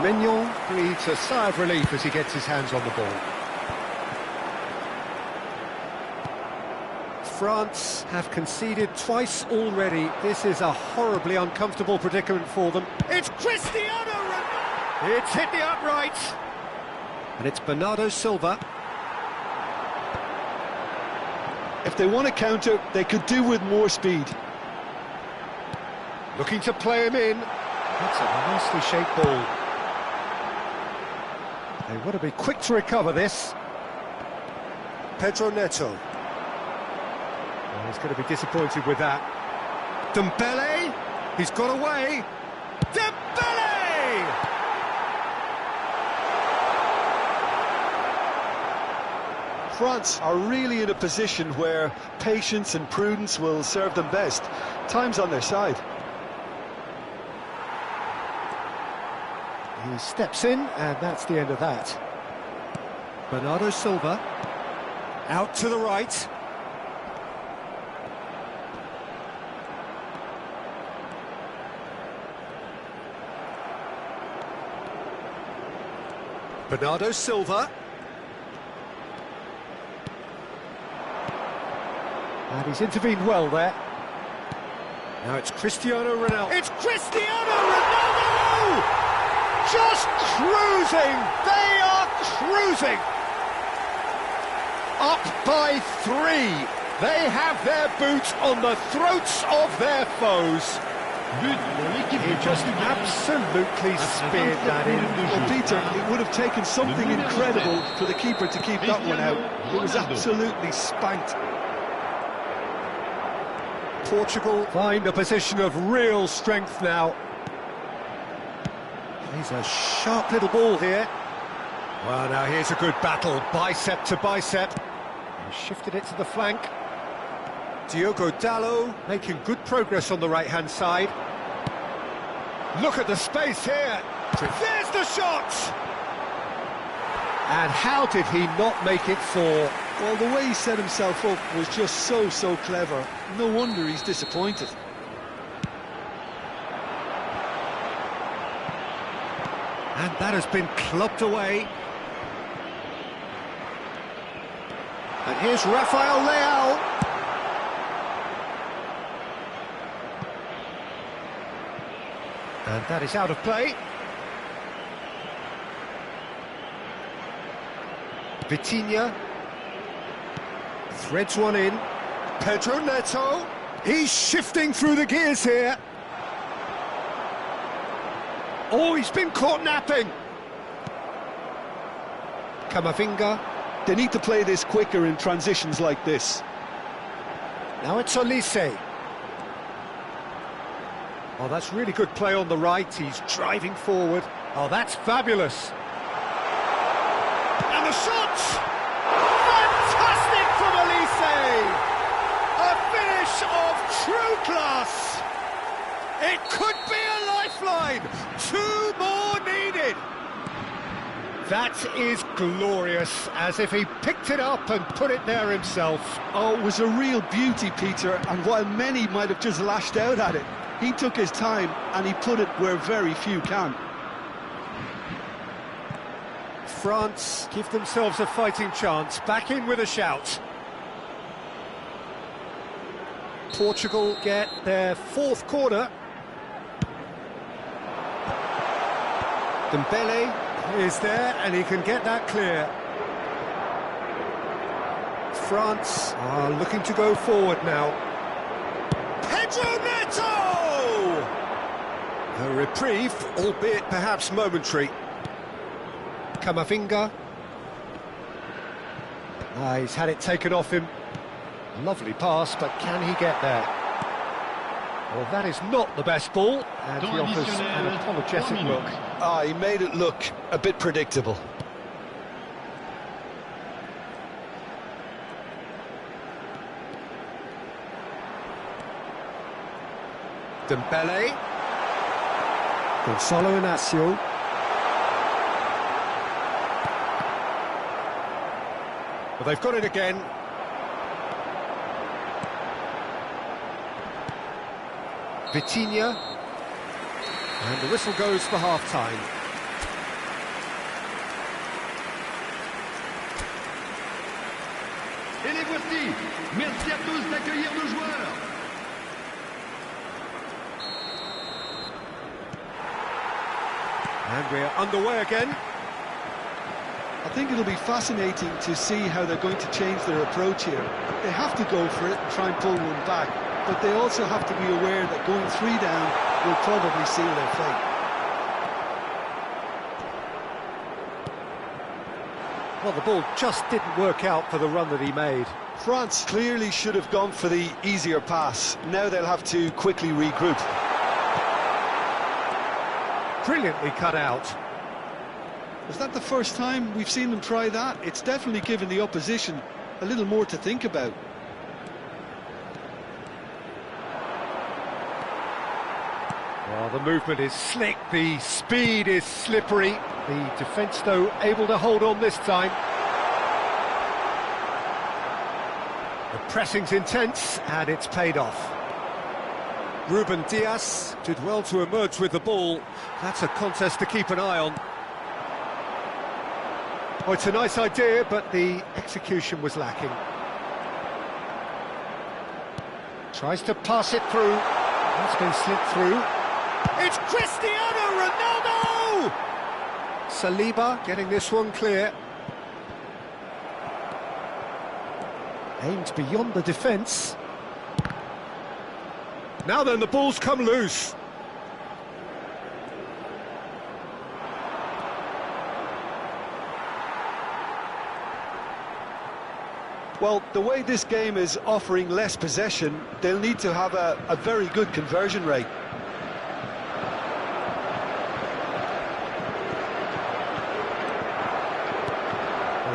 A: Mignon breathes a sigh of relief as he gets his hands on the ball. France have conceded twice already. This is a horribly uncomfortable predicament for them. It's Cristiano Ronaldo! It's hit the upright. And it's Bernardo Silva.
B: If they want to counter, they could do with more speed.
A: Looking to play him in. That's a nicely shaped ball. They want to be quick to recover this. Pedro Neto. Oh, he's going to be disappointed with that. Dembele. He's got away. Dembele!
B: France are really in a position where patience and prudence will serve them best. Time's on their side.
A: He steps in, and that's the end of that. Bernardo Silva, out to the right. Bernardo Silva. And he's intervened well there. Now it's Cristiano Ronaldo. It's Cristiano Ronaldo! Just cruising! They are cruising! Up by 3. They have their boot on the throats of their foes.
C: But pour l'équipe
A: He
C: du
A: just
C: Portugal.
A: absolutely speared that in.
D: Well, Peter, it would have taken something incredible for the keeper to keep that one out. It was absolutely spanked.
A: Portugal find a position of real strength now. He's a sharp little ball here. Well, now here's a good battle, bicep to bicep. He shifted it to the flank. Diogo Dalot making good progress on the right-hand side. Look at the space here. There's the shot! And how did he not make it four?
D: Well, the way he set himself up was just so clever. No wonder he's disappointed.
A: And that has been clubbed away. And here's Rafael Leao. And that is out of play. Vitinha threads one in. Pedro Neto. He's shifting through the gears here. Oh, he's been caught napping. Camavinga.
D: They need to play this quicker in transitions like this.
A: Now it's Olise. Oh, that's really good play on the right. He's driving forward. Oh, that's fabulous. And the shot! Fantastic from Olise! A finish of true class! It could be a lifeline! 2 more needed! That is glorious, as if he picked it up and put it there himself.
D: Oh, it was a real beauty, Peter, and while many might have just lashed out at it, he took his time and he put it where very few can.
A: France give themselves a fighting chance, back in with a shout. Portugal get their 4th corner. Dembele is there and he can get that clear. France are looking to go forward now. Pedro Neto! A reprieve, albeit perhaps momentary. Camavinga. He's had it taken off him. Lovely pass, but can he get there? Well, that is not the best ball, and he offers an apologetic look.
B: He made it look a bit predictable.
A: Dembele. Gonzalo Inacio. Well, they've got it again. Vitinha. And the whistle goes for half-time.
C: Et les voici. Merci à tous d'accueillir nos joueurs.
A: And we're underway again.
D: I think it'll be fascinating to see how they're going to change their approach here. They have to go for it and try and pull one back, but they also have to be aware that going 3 down will probably seal their fate.
A: Well, the ball just didn't work out for the run that he made.
B: France clearly should have gone for the easier pass. Now they'll have to quickly regroup.
A: Brilliantly cut out.
D: Is that the first time we've seen them try that? It's definitely given the opposition a little more to think about.
A: Well, the movement is slick, the speed is slippery. The defence, though, able to hold on this time. The pressing's intense, and it's paid off. Ruben Dias did well to emerge with the ball. That's a contest to keep an eye on. Oh, it's a nice idea, but the execution was lacking. Tries to pass it through. That's been slipped through. It's Cristiano Ronaldo! Saliba getting this one clear. Aimed beyond the defence. Now then, the ball's come loose.
B: Well, the way this game is offering less possession, they'll need to have a very good conversion rate.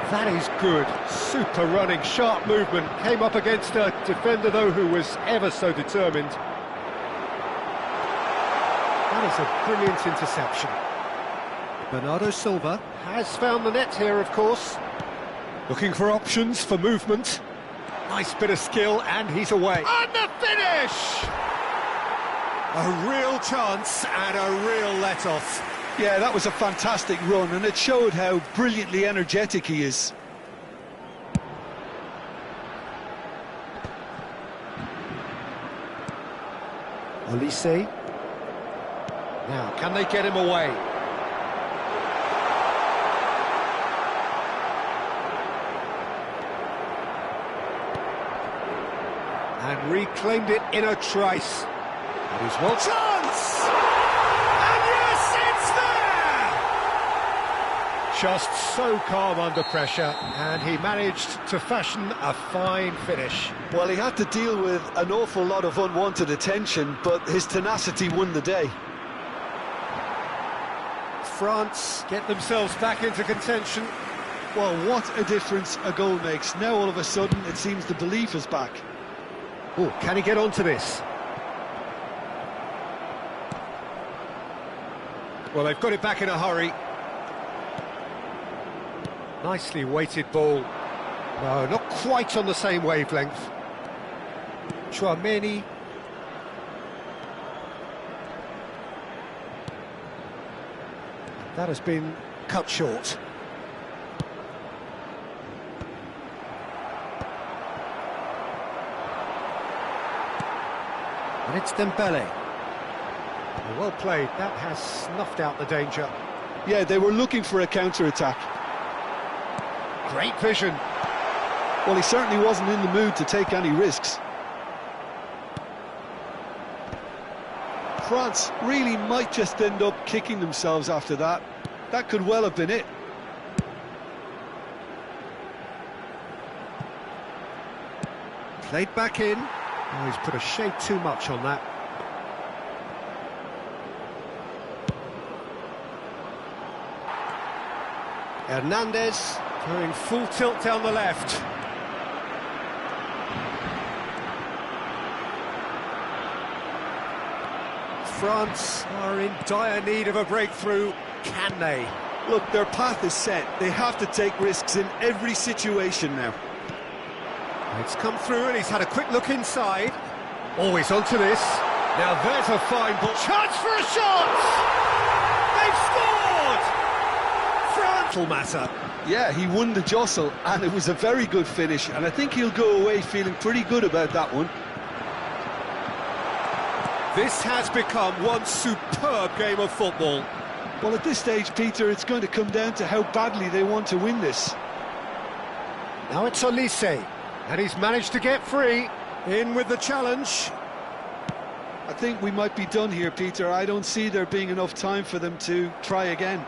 A: That is good. Super running, sharp movement. Came up against a defender, though, who was ever so determined. That is a brilliant interception. Bernardo Silva has found the net here, of course. Looking for options for movement. Nice bit of skill, and he's away. And the finish! A real chance and a real let-off.
B: Yeah, that was a fantastic run, and it showed how brilliantly energetic he is.
A: Olise. Now, can they get him away? And reclaimed it in a trice. That is well chance! And yes, it's there! Just so calm under pressure, and he managed to fashion a fine finish.
B: Well, he had to deal with an awful lot of unwanted attention, but his tenacity won the day.
A: France get themselves back into contention.
B: Well, what a difference a goal makes. Now all of a sudden it seems the belief is back.
A: Oh, can he get onto this? Well, they've got it back in a hurry. Nicely weighted ball. No, not quite on the same wavelength. Chouameni. That has been cut short. And it's Dembele. Well played, that has snuffed out the danger.
B: Yeah, they were looking for a counter-attack.
A: Great vision.
B: Well, he certainly wasn't in the mood to take any risks. France really might just end up kicking themselves after that. That could well have been it.
A: Played back in. Oh, he's put a shade too much on that. Hernandez going full tilt down the left. France are in dire need of a breakthrough. Can they?
B: Look, their path is set. They have to take risks in every situation now.
A: It's come through and he's had a quick look inside. Always onto this. Now there's a fine ball. Chance for a shot! They've scored! France will matter.
B: Yeah, he won the jostle, and it was a very good finish, and I think he'll go away feeling pretty good about that one.
A: This has become one superb game of football.
B: Well, at this stage, Peter, it's going to come down to how badly they want to win this.
A: Now it's Olise, and he's managed to get free. In with the challenge.
B: I think we might be done here, Peter. I don't see there being enough time for them to try again.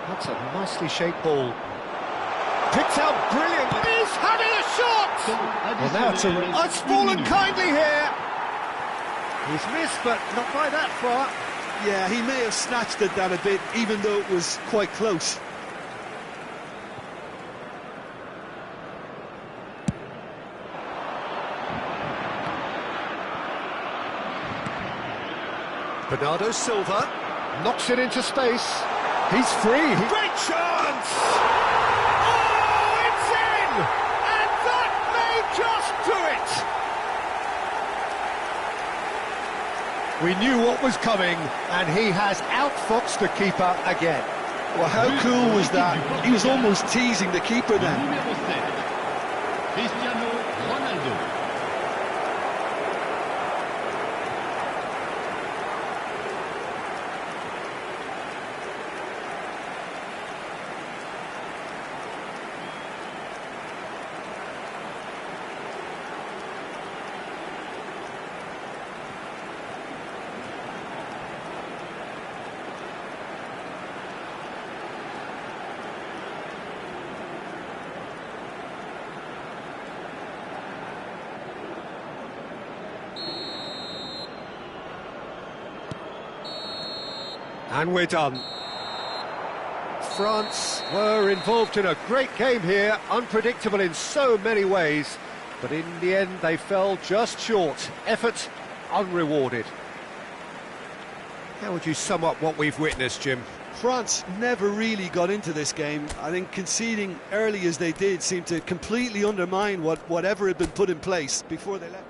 A: That's a nicely shaped ball. Picked out brilliantly. He's having a shot! Well, now it's fallen kindly here. He's missed, but not by that far.
B: Yeah, he may have snatched at that a bit, even though it was quite close.
A: Bernardo Silva knocks it into space. He's free. Great chance! Oh, it's in! And that may just do it! We knew what was coming, and he has outfoxed the keeper again.
B: Well, how cool was that? He was almost teasing the keeper then.
C: Numéro 7, Cristiano Ronaldo.
A: And we're done. France were involved in a great game here, unpredictable in so many ways, but in the end they fell just short. Effort unrewarded. How would you sum up what we've witnessed, Jim?
D: France never really got into this game. I think conceding early as they did seemed to completely undermine whatever had been put in place before they left.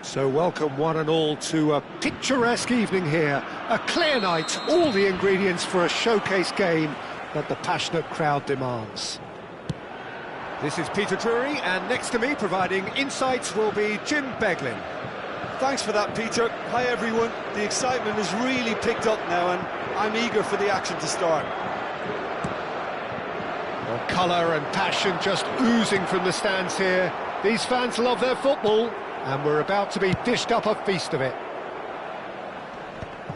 A: So welcome one and all to a picturesque evening here. A clear night, all the ingredients for a showcase game that the passionate crowd demands. This is Peter Drury, and next to me providing insights will be Jim Beglin.
D: Thanks for that, Peter. Hi, everyone. The excitement has really picked up now, and I'm eager for the action to start.
A: Well, colour and passion just oozing from the stands here. These fans love their football, and we're about to be dished up a feast of it.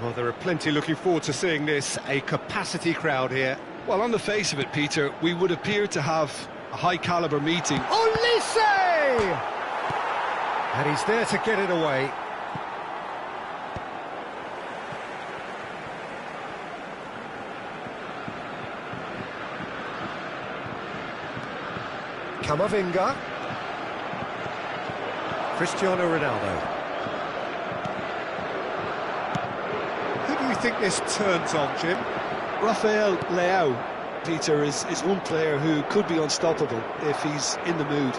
A: Well, there are plenty looking forward to seeing this, a capacity crowd here.
D: Well, on the face of it, Peter, we would appear to have a high-caliber meeting.
A: Olise! And he's there to get it away. Camavinga. Cristiano Ronaldo. Who do you think this turns on, Jim?
D: Rafael Leao, Peter, is one player who could be unstoppable if he's in the mood.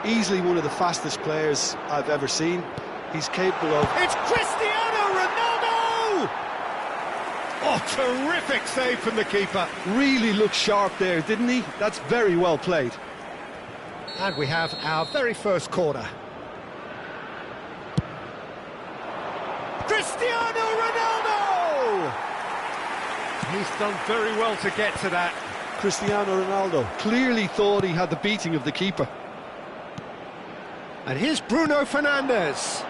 D: Easily one of the fastest players I've ever seen. He's capable of...
A: It's Cristiano Ronaldo! Oh, terrific save from the keeper.
D: Really looked sharp there, didn't he? That's very well played.
A: And we have our very first corner. Cristiano Ronaldo! He's done very well to get to that.
D: Cristiano Ronaldo clearly thought he had the beating of the keeper.
A: And here's Bruno Fernandes.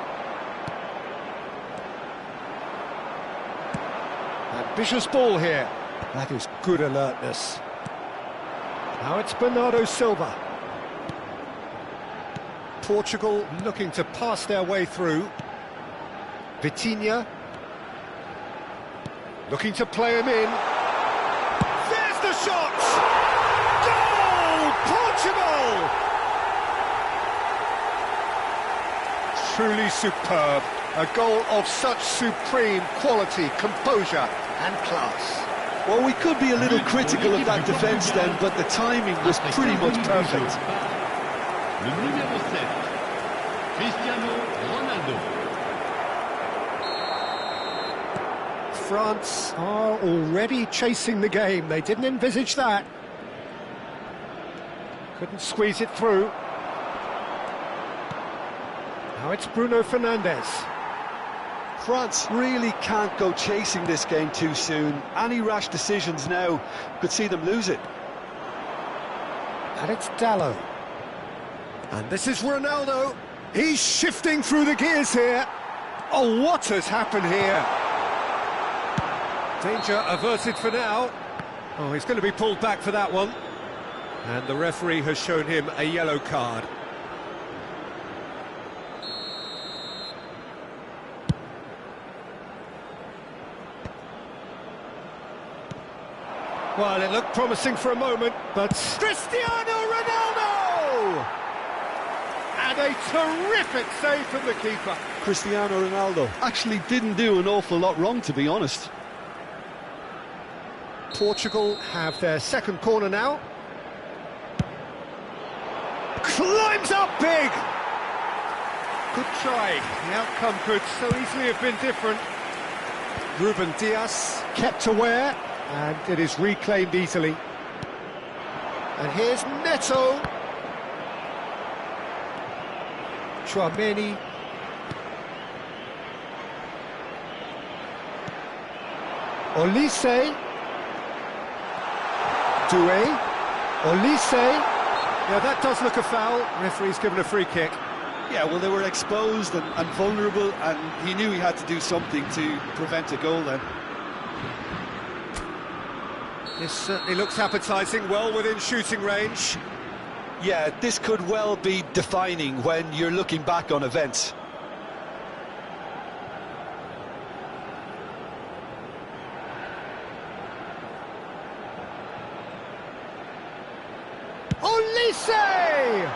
A: Ambitious ball here. That is good alertness. Now it's Bernardo Silva. Portugal looking to pass their way through. Vitinha looking to play him in. There's the shot! Goal! Portugal! Truly superb. A goal of such supreme quality, composure and class.
D: Well, we could be a little critical of that defence then, but the timing was pretty much perfect.
C: Le numéro 7, Cristiano Ronaldo.
A: France are already chasing the game. They didn't envisage that. Couldn't squeeze it through. Now it's Bruno Fernandes.
D: France really can't go chasing this game too soon. Any rash decisions now could see them lose it.
A: And it's Dalot. And this is Ronaldo. He's shifting through the gears here. Oh, what has happened here? Danger averted for now. Oh, he's going to be pulled back for that one. And the referee has shown him a yellow card. Well, it looked promising for a moment, but Cristiano Ronaldo! And a terrific save from the keeper.
D: Cristiano Ronaldo actually didn't do an awful lot wrong, to be honest.
A: Portugal have their second corner now. Climbs up big! Good try. The outcome could so easily have been different. Ruben Dias kept aware, and it is reclaimed easily. And here's Neto. Chouameni. Olise. Doué. Olise. Yeah, that does look a foul. Referee's given a free kick.
D: Yeah, well, they were exposed and vulnerable, and he knew he had to do something to prevent a goal then.
A: This certainly looks appetising, well within shooting range.
D: Yeah, this could well be defining when you're looking back on events.
A: Olise!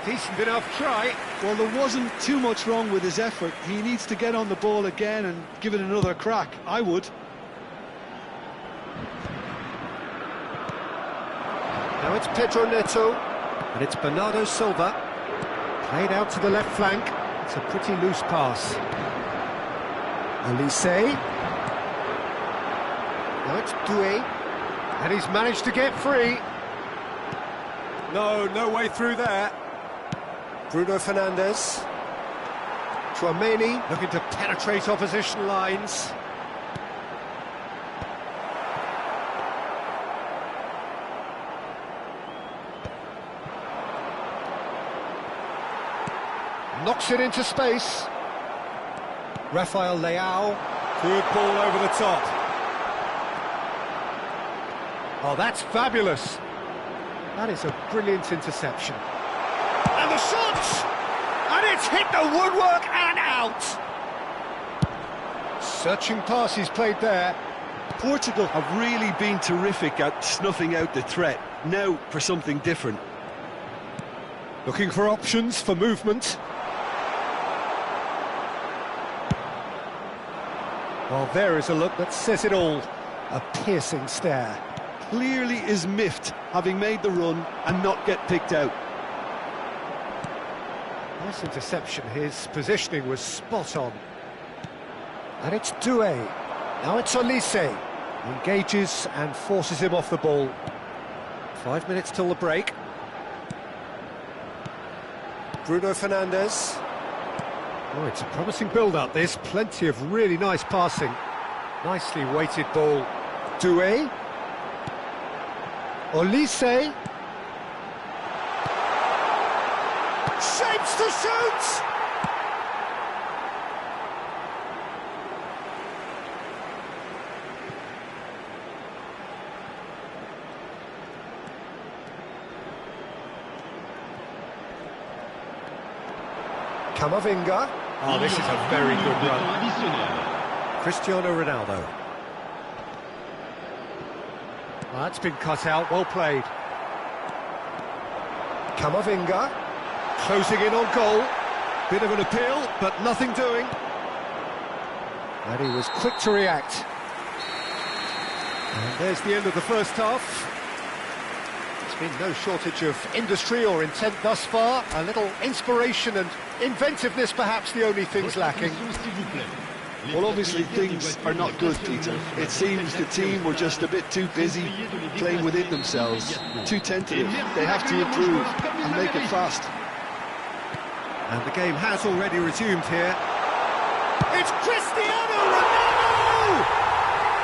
A: Decent enough try.
D: Well, there wasn't too much wrong with his effort. He needs to get on the ball again and give it another crack. I would.
A: Now it's Pedro Neto, and it's Bernardo Silva. Played out to the left flank. It's a pretty loose pass. Olise. Now it's Doué, and he's managed to get free. No way through there. Bruno Fernandes. Chouameni looking to penetrate opposition lines. Knocks it into space. Rafael Leao. Good ball over the top. Oh, that's fabulous. That is a brilliant interception. And the shot! And it's hit the woodwork and out! Searching pass he's played there.
D: Portugal have really been terrific at snuffing out the threat. Now for something different.
A: Looking for options for movement. Well, there is a look that says it all. A piercing stare.
D: Clearly is miffed, having made the run and not get picked out.
A: Nice interception. His positioning was spot on. And it's Doué. Now it's Olise. Engages and forces him off the ball. 5 minutes till the break. Bruno Fernandes. Oh, it's a promising build-up, this. Plenty of really nice passing. Nicely weighted ball. Doué. Olise. Shapes to shoot! Camavinga. Oh, this is a very good run. Cristiano Ronaldo. That's been cut out, well played. Camavinga. Closing in on goal. Bit of an appeal, but nothing doing. And he was quick to react. And there's the end of the first half. There's been no shortage of industry or intent thus far. A little inspiration and inventiveness, perhaps the only things lacking.
D: Well, obviously things are not good, Peter. It seems the team were just a bit too busy playing within themselves, too tentative. They have to improve and make it fast.
A: And the game has already resumed here. It's Cristiano Ronaldo!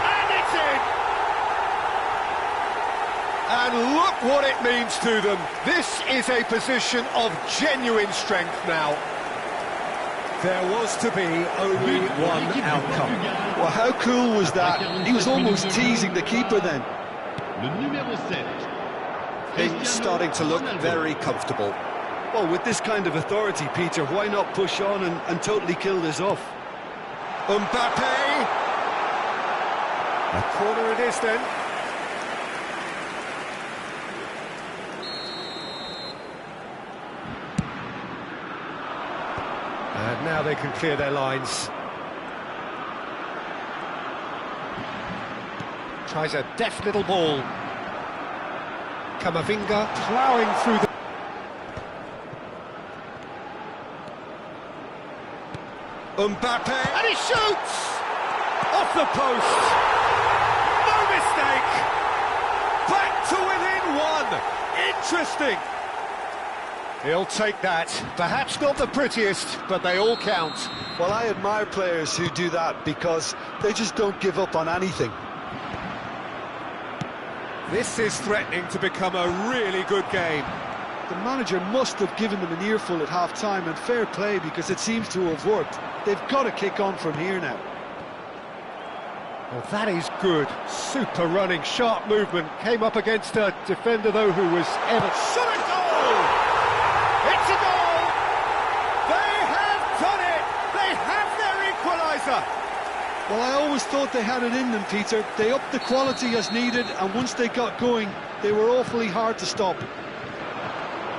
A: And it's in! And look what it means to them. This is a position of genuine strength now. There was to be only one outcome.
D: Well, how cool was that? He was almost teasing the keeper then.
A: Things starting to look very comfortable.
D: Well, with this kind of authority, Peter, why not push on and totally kill this off?
A: Mbappe! A corner it is then. And now they can clear their lines. Tries a deft little ball. Camavinga ploughing through the... Mbappe, and he shoots! Off the post! No mistake! Back to within one! Interesting! He'll take that. Perhaps not the prettiest, but they all count.
D: Well, I admire players who do that because they just don't give up on anything.
A: This is threatening to become a really good game.
D: The manager must have given them an earful at half-time, and fair play because it seems to have worked. They've got to kick on from here now.
A: Well, that is good. Super running, sharp movement. Came up against a defender, though, who was ever... Shot a goal! It's a goal! They have done it! They have their equaliser!
D: Well, I always thought they had it in them, Peter. They upped the quality as needed, and once they got going, they were awfully hard to stop.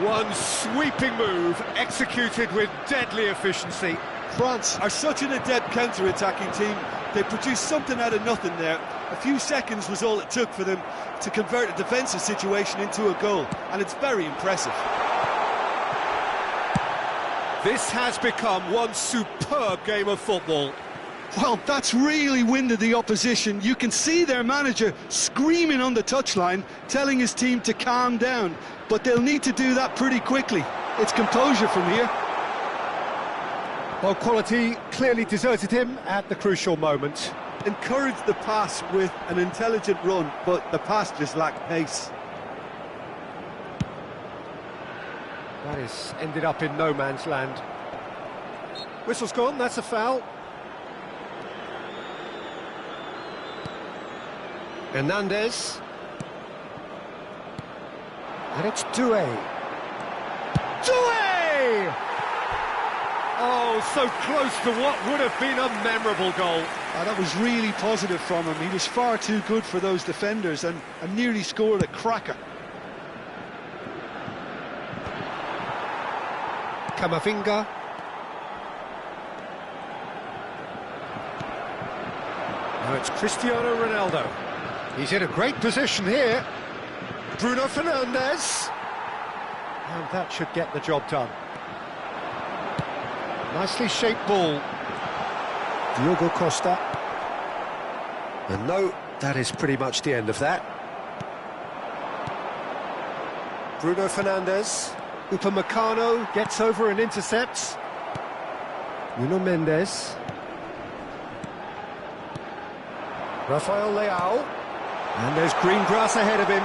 A: One sweeping move, executed with deadly efficiency.
D: France are such an adept counter-attacking team. They produced something out of nothing there. A few seconds was all it took for them to convert a defensive situation into a goal, and it's very impressive.
A: This has become one superb game of football.
D: Well, that's really winded the opposition. You can see their manager screaming on the touchline, telling his team to calm down, but they'll need to do that pretty quickly. It's composure from here.
A: Well, quality clearly deserted him at the crucial moment.
D: Encouraged the pass with an intelligent run, but the pass just lacked pace.
A: That is ended up in no man's land. Whistle's gone, that's a foul. Hernandez. And it's Doué. Doué! Oh, so close to what would have been a memorable goal.
D: That was really positive from him. He was far too good for those defenders and nearly scored a cracker.
A: Camavinga. Now it's Cristiano Ronaldo. He's in a great position here. Bruno Fernandes. And that should get the job done. Nicely shaped ball. Diogo Costa. And no, that is pretty much the end of that. Bruno Fernandes. Upamecano gets over and intercepts. Nuno Mendes. Rafael Leao. And there's green grass ahead of him.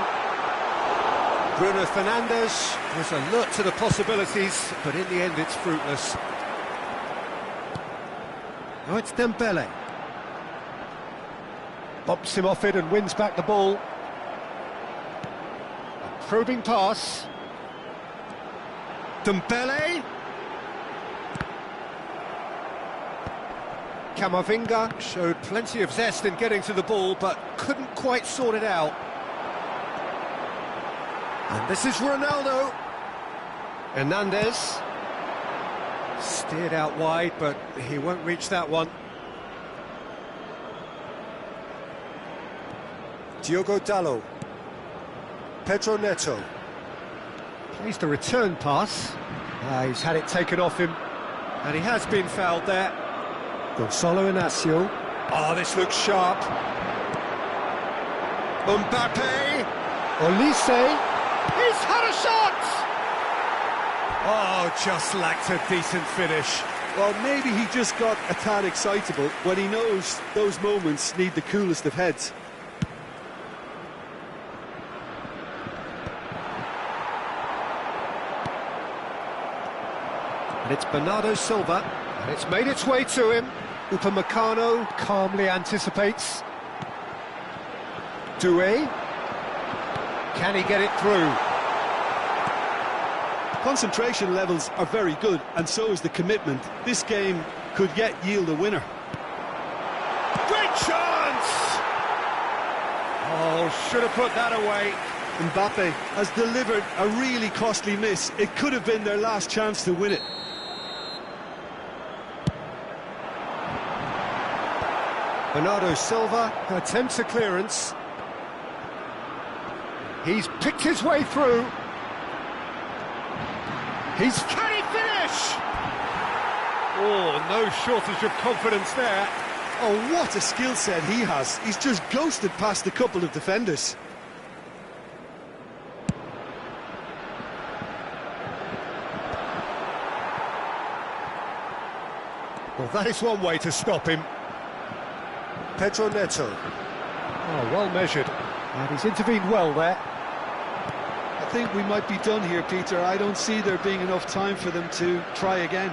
A: Bruno Fernandes was alert to the possibilities, but in the end it's fruitless. Now it's Dembele. Bumps him off it and wins back the ball. A probing pass. Dembele. Camavinga showed plenty of zest in getting to the ball, but couldn't quite sort it out. And this is Ronaldo. Hernandez. Steered out wide, but he won't reach that one. Diogo Dalot. Pedro Neto. Plays the return pass. He's had it taken off him, and he has been fouled there. Gonzalo Inacio. Oh, this looks sharp. Mbappe. Olise. He's had a shot! Oh, just lacked a decent finish.
D: Well, maybe he just got a tad excitable when he knows those moments need the coolest of heads.
A: And it's Bernardo Silva, and it's made its way to him. Upamecano calmly anticipates. Doué. Can he get it through?
D: Concentration levels are very good, and so is the commitment. This game could yet yield a winner.
A: Great chance! Oh, should have put that away.
D: Mbappe has delivered a really costly miss. It could have been their last chance to win it.
A: Bernardo Silva attempts a clearance. He's picked his way through. Can he finish? Oh, no shortage of confidence there.
D: Oh, what a skill set he has. He's just ghosted past a couple of defenders.
A: Well, that is one way to stop him. Pedro Neto. Oh, well measured. And he's intervened well there.
D: I think we might be done here, Peter. I don't see there being enough time for them to try again.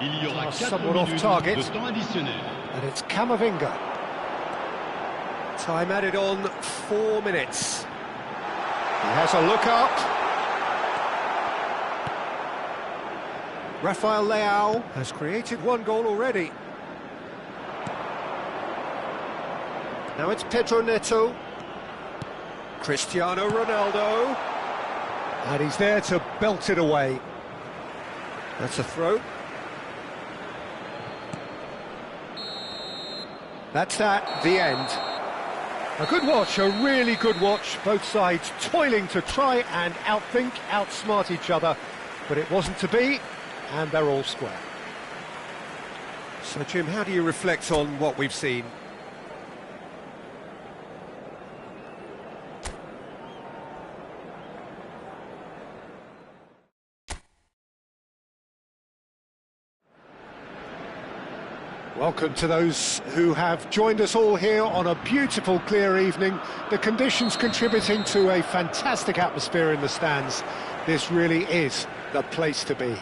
C: Il y aura 4
A: Someone off
C: minutes
A: target.
C: de temps additionnel.
A: And it's Camavinga. Time added on 4 minutes. He has a look up. Rafael Leao has created one goal already. Now it's Pedro Neto. Cristiano Ronaldo. And he's there to belt it away. That's a throw. That's that, the end. A good watch, a really good watch. Both sides toiling to try and outthink, outsmart each other. But it wasn't to be, and they're all square. So, Jim, how do you reflect on what we've seen? Welcome to those who have joined us all here on a beautiful, clear evening. The conditions contributing to a fantastic atmosphere in the stands. This really is the place to be.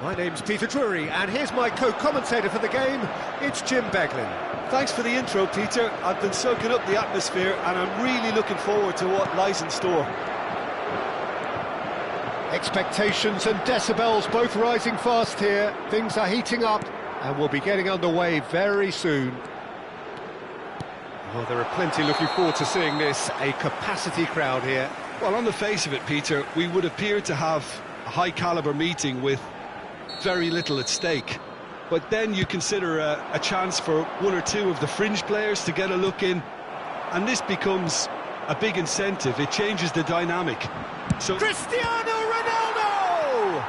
A: My name's Peter Drury, and here's my co-commentator for the game. It's Jim Beglin.
D: Thanks for the intro, Peter. I've been soaking up the atmosphere, and I'm really looking forward to what lies in store.
A: Expectations and decibels both rising fast here. Things are heating up, and we'll be getting underway very soon. Well, there are plenty looking forward to seeing this. A capacity crowd here.
D: Well, on the face of it, Peter, we would appear to have a high-caliber meeting with very little at stake. But then you consider a chance for one or two of the fringe players to get a look in, and this becomes a big incentive. It changes the dynamic. So
A: Cristiano Ronaldo!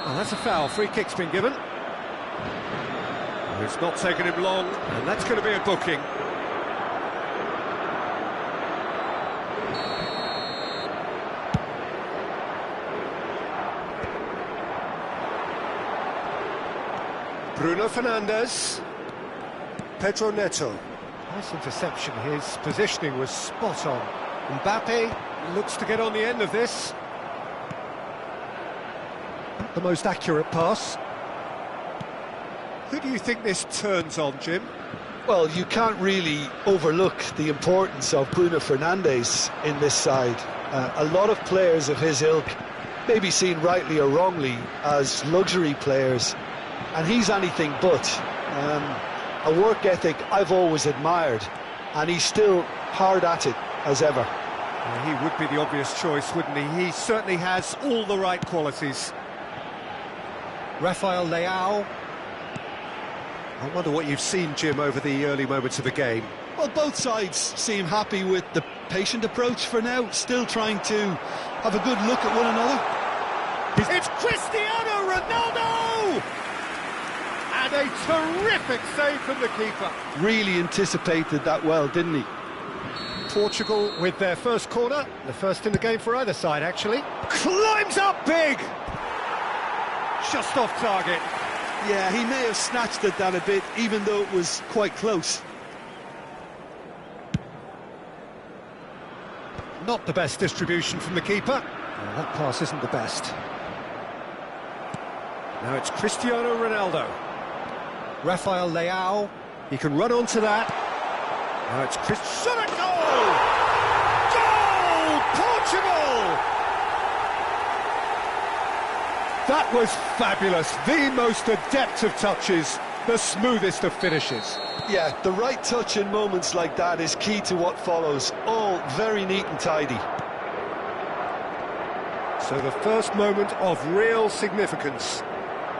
A: Well, that's a foul. Free kick's been given. It's not taken him long, and that's going to be a booking. Bruno Fernandes. Pedro Neto. Nice interception, his positioning was spot on. Mbappe looks to get on the end of this. The most accurate pass. Who do you think this turns on, Jim?
B: Well, you can't really overlook the importance of Bruno Fernandes in this side. A lot of players of his ilk may be seen rightly or wrongly as luxury players, and he's anything but. A work ethic I've always admired, and he's still hard at it as ever.
A: Well, he would be the obvious choice, wouldn't he? He certainly has all the right qualities. Rafael Leao. I wonder what you've seen, Jim, over the early moments of the game.
D: Well, both sides seem happy with the patient approach for now, still trying to have a good look at one another.
A: It's Cristiano Ronaldo! And a terrific save from the keeper.
D: Really anticipated that well, didn't he?
A: Portugal with their first corner, the first in the game for either side, actually. Climbs up big! Just off target.
D: Yeah, he may have snatched at that a bit, even though it was quite close.
A: Not the best distribution from the keeper. Well, that pass isn't the best. Now it's Cristiano Ronaldo. Rafael Leao. He can run onto that. Now it's Cristiano. Goal! Goal! Portugal! That was fabulous. The most adept of touches, the smoothest of finishes.
B: Yeah, the right touch in moments like that is key to what follows. All very neat and tidy.
A: So the first moment of real significance.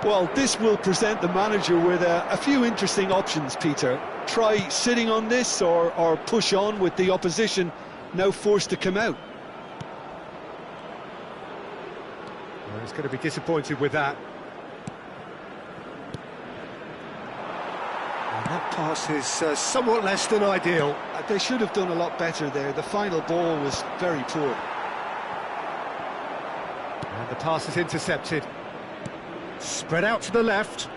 D: Well, this will present the manager with a few interesting options, Peter. Try sitting on this or push on with the opposition now forced to come out.
A: Well, he's going to be disappointed with that. And that pass is somewhat less than ideal.
D: They should have done a lot better there. The final ball was very poor.
A: And the pass is intercepted. Spread out to the left.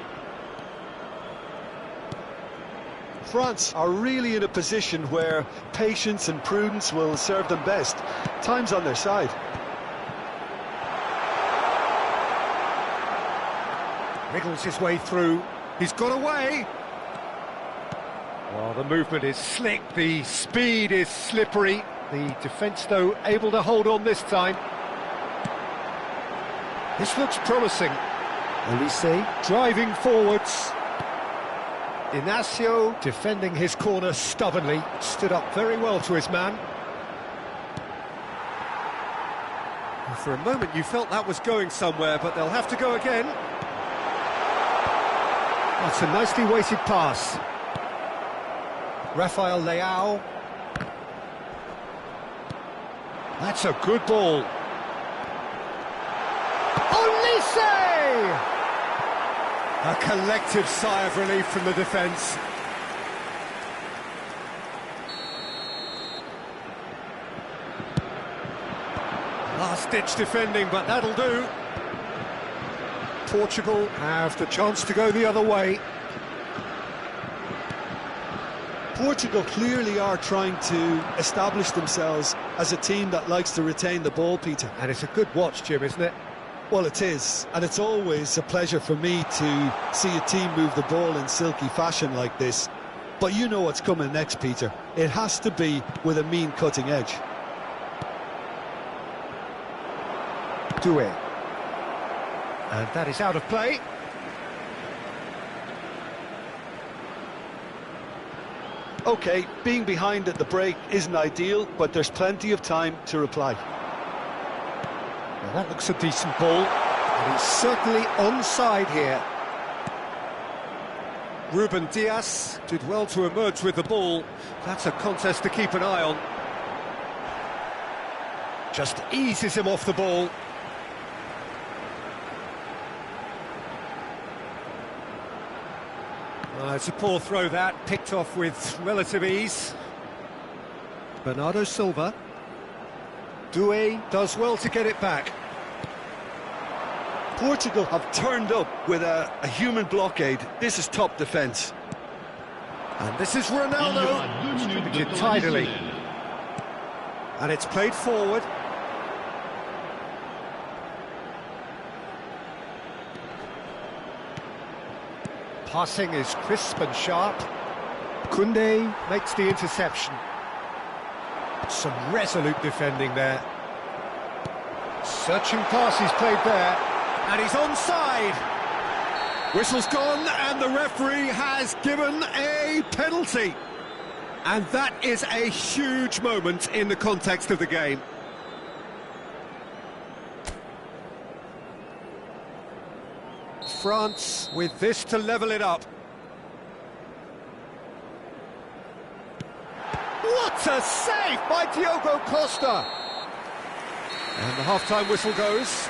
B: France are really in a position where patience and prudence will serve them best. Time's on their side.
A: Wriggles his way through. He's got away. Well, the movement is slick, the speed is slippery. The defence, though, able to hold on this time. This looks promising. Olise driving forwards. Inacio defending his corner stubbornly. Stood up very well to his man. For a moment you felt that was going somewhere, but they'll have to go again. That's a nicely weighted pass. Rafael Leao. That's a good ball. Olise! A collective sigh of relief from the defence. Last-ditch defending, but that'll do. Portugal have the chance to go the other way.
D: Portugal clearly are trying to establish themselves as a team that likes to retain the ball, Peter.
A: And it's a good watch, Jim, isn't it?
D: Well, it is, and it's always a pleasure for me to see a team move the ball in silky fashion like this. But you know what's coming next, Peter. It has to be with a mean cutting edge.
A: Doué. And that is out of play.
B: OK, being behind at the break isn't ideal, but there's plenty of time to reply.
A: Well, that looks a decent ball, and he's certainly onside here. Ruben Dias did well to emerge with the ball. That's a contest to keep an eye on. Just eases him off the ball. It's a poor throw that, picked off with relative ease. Bernardo Silva. Doué does well to get it back.
D: Portugal have turned up with a human blockade. This is top defence.
A: And this is
C: Il y
A: Ronaldo,
C: aura 2 minutes de
A: distributed
C: temps
A: tidily.
C: additionnel.
A: And it's played forward. Passing is crisp and sharp. Koundé makes the interception. Some resolute defending there. Searching pass he's played there. And he's onside. Whistle's gone and the referee has given a penalty. And that is a huge moment in the context of the game. France with this to level it up. What a save by Diogo Costa! And the half-time whistle goes.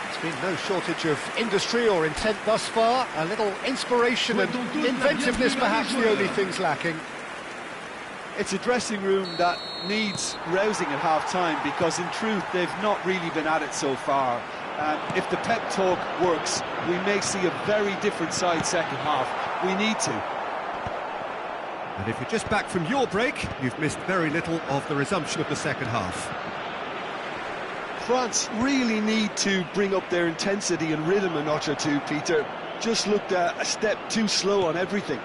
A: There's been no shortage of industry or intent thus far. A little inspiration and inventiveness perhaps the only things lacking.
D: It's a dressing room that needs rousing at half-time because in truth they've not really been at it so far. If the pep talk works, we may see a very different side second half. We need to.
A: And if you're just back from your break, you've missed very little of the resumption of the second half.
D: France really need to bring up their intensity and rhythm a notch or two, Peter. Just looked a step too slow on everything.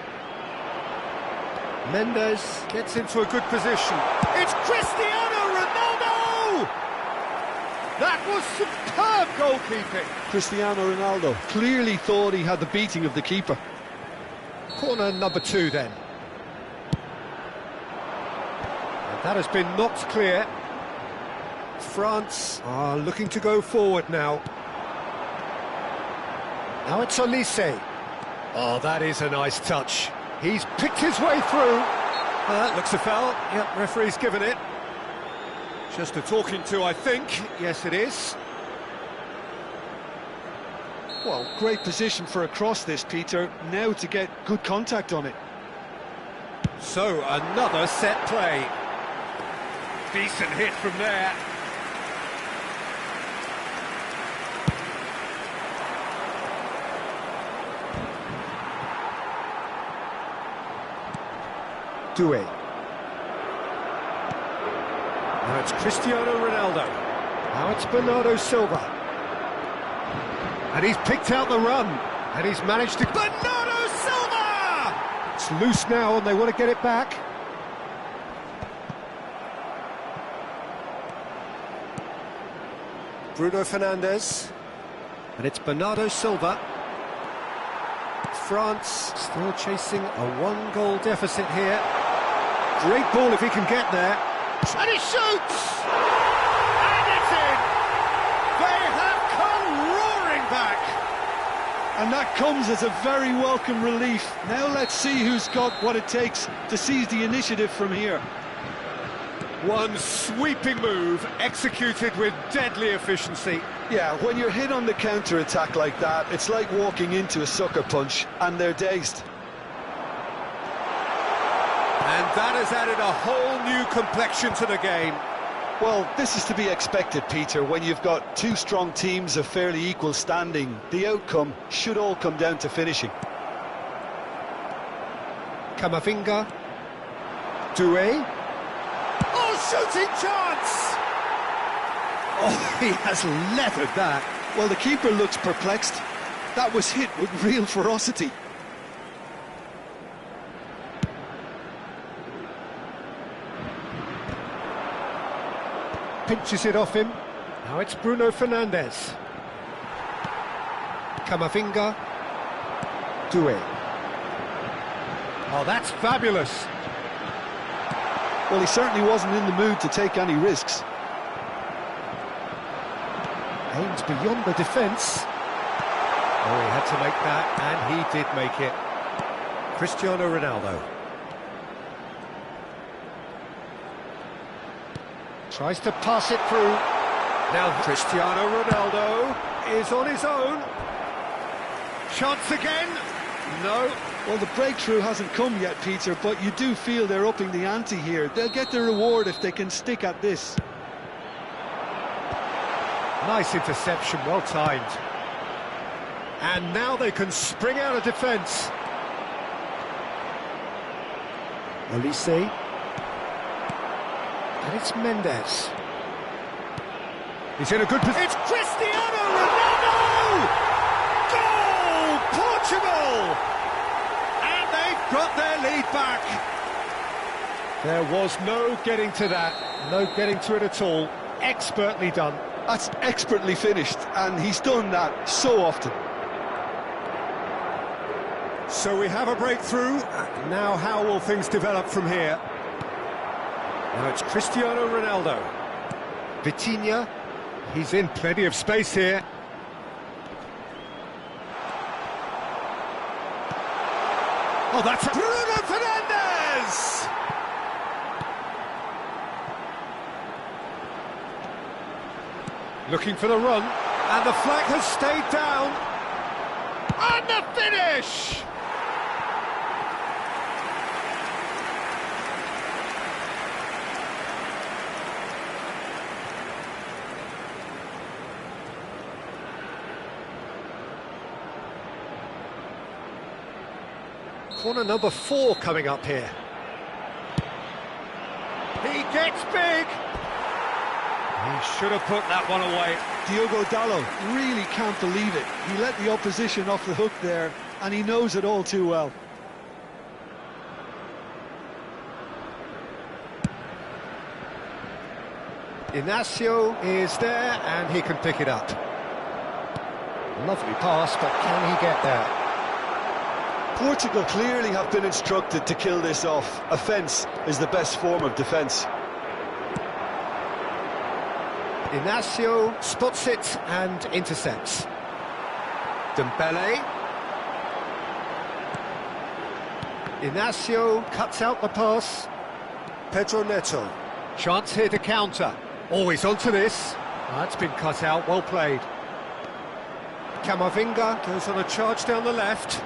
A: Mendes gets into a good position. It's Cristiano Ronaldo! That was superb goalkeeping.
D: Cristiano Ronaldo clearly thought he had the beating of the keeper.
A: Corner number 2 then. And that has been knocked clear. France are looking to go forward now. Now it's Olise. Oh, that is a nice touch. He's picked his way through. That looks a foul. Yep, referee's given it. Just a talking to, I think. Yes, it is.
D: Well, great position for a cross this, Peter. Now to get good contact on it.
A: So, another set play. Decent hit from there. Doué. Now it's Cristiano Ronaldo. Now it's Bernardo Silva. And he's picked out the run. And he's managed to... Bernardo Silva! It's loose now and they want to get it back. Bruno Fernandes. And it's Bernardo Silva. France still chasing a 1-goal deficit here. Great ball if he can get there. And he shoots! And it's in! They have come roaring back!
D: And that comes as a very welcome relief. Now let's see who's got what it takes to seize the initiative from here.
A: One sweeping move, executed with deadly efficiency.
D: Yeah, when you're hit on the counter-attack like that, it's like walking into a sucker punch, and they're dazed.
A: And that has added a whole new complexion to the game.
D: Well, this is to be expected, Peter, when you've got two strong teams of fairly equal standing. The outcome should all come down to finishing.
A: Camavinga. Doué. Oh, shooting chance! Oh, he has leathered that.
D: Well, the keeper looks perplexed. That was hit with real ferocity.
A: Pinches it off him. Now it's Bruno Fernandes. Camavinga. Doué. Oh, that's fabulous.
D: Well, he certainly wasn't in the mood to take any risks.
A: Aims beyond the defence. Oh, he had to make that, and he did make it. Cristiano Ronaldo. Tries to pass it through. Now Cristiano Ronaldo is on his own. Chance again. No.
D: Well, the breakthrough hasn't come yet, Peter, but you do feel they're upping the ante here. They'll get their reward if they can stick at this.
A: Nice interception, well timed. And now they can spring out of defence. Olise. And it's Mendes. He's in a good position. It's Cristiano Ronaldo! Goal! Portugal! And they've got their lead back. There was no getting to that. No getting to it at all. Expertly done.
D: That's expertly finished, and he's done that so often.
A: So we have a breakthrough. Now how will things develop from here? Now it's Cristiano Ronaldo. Vitinha. He's in plenty of space here. Oh, that's Bruno Fernandes! Looking for the run, and the flag has stayed down. And the finish! Corner number 4 coming up here. He gets big! He should have put that one away.
D: Diogo Dalot really can't believe it. He let the opposition off the hook there, and he knows it all too well.
A: Inacio is there, and he can pick it up. Lovely pass, but can he get there?
B: Portugal clearly have been instructed to kill this off. Offence is the best form of defence.
A: Inacio spots it and intercepts. Dembele. Inacio cuts out the pass. Pedro Neto. Chance here to counter. Always onto this. That's been cut out, well played. Camavinga goes on a charge down the left.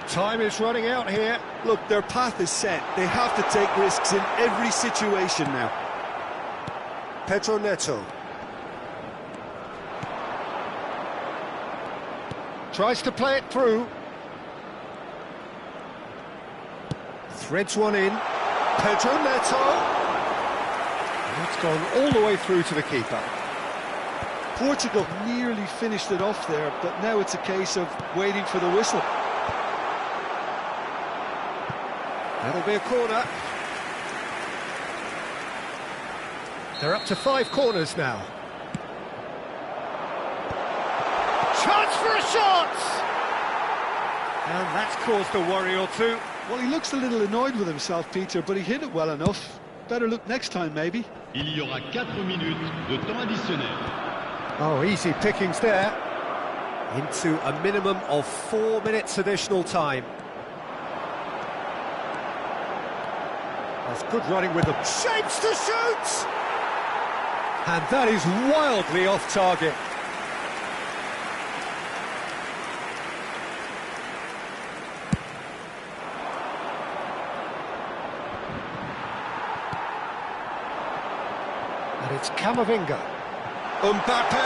A: Time is running out here.
D: Look, their path is set. They have to take risks in every situation now.
A: Pedro Neto. Tries to play it through. Threads one in. Pedro Neto. It's gone all the way through to the keeper.
D: Portugal nearly finished it off there, but now it's a case of waiting for the whistle.
A: That'll be a corner. They're up to 5 corners now. Chance for a shot! And that's caused a worry or two.
D: Well, he looks a little annoyed with himself, Peter, but he hit it well enough. Better look next time, maybe.
C: Il y aura 4 minutes de temps additionnel.
A: Oh, easy pickings there. Into a minimum of 4 minutes additional time. That's good running with them. Shapes to shoot! And that is wildly off target. And it's Camavinga. Mbappe!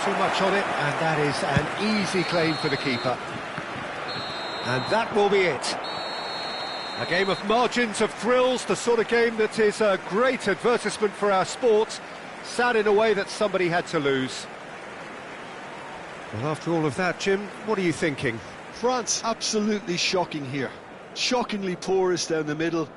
A: Too much on it, and that is an easy claim for the keeper. And that will be it. A game of margins, of thrills, the sort of game that is a great advertisement for our sport. Sad in a way that somebody had to lose. Well, after all of that, Jim, what are you thinking?
D: France, absolutely shocking here. Shockingly porous down the middle,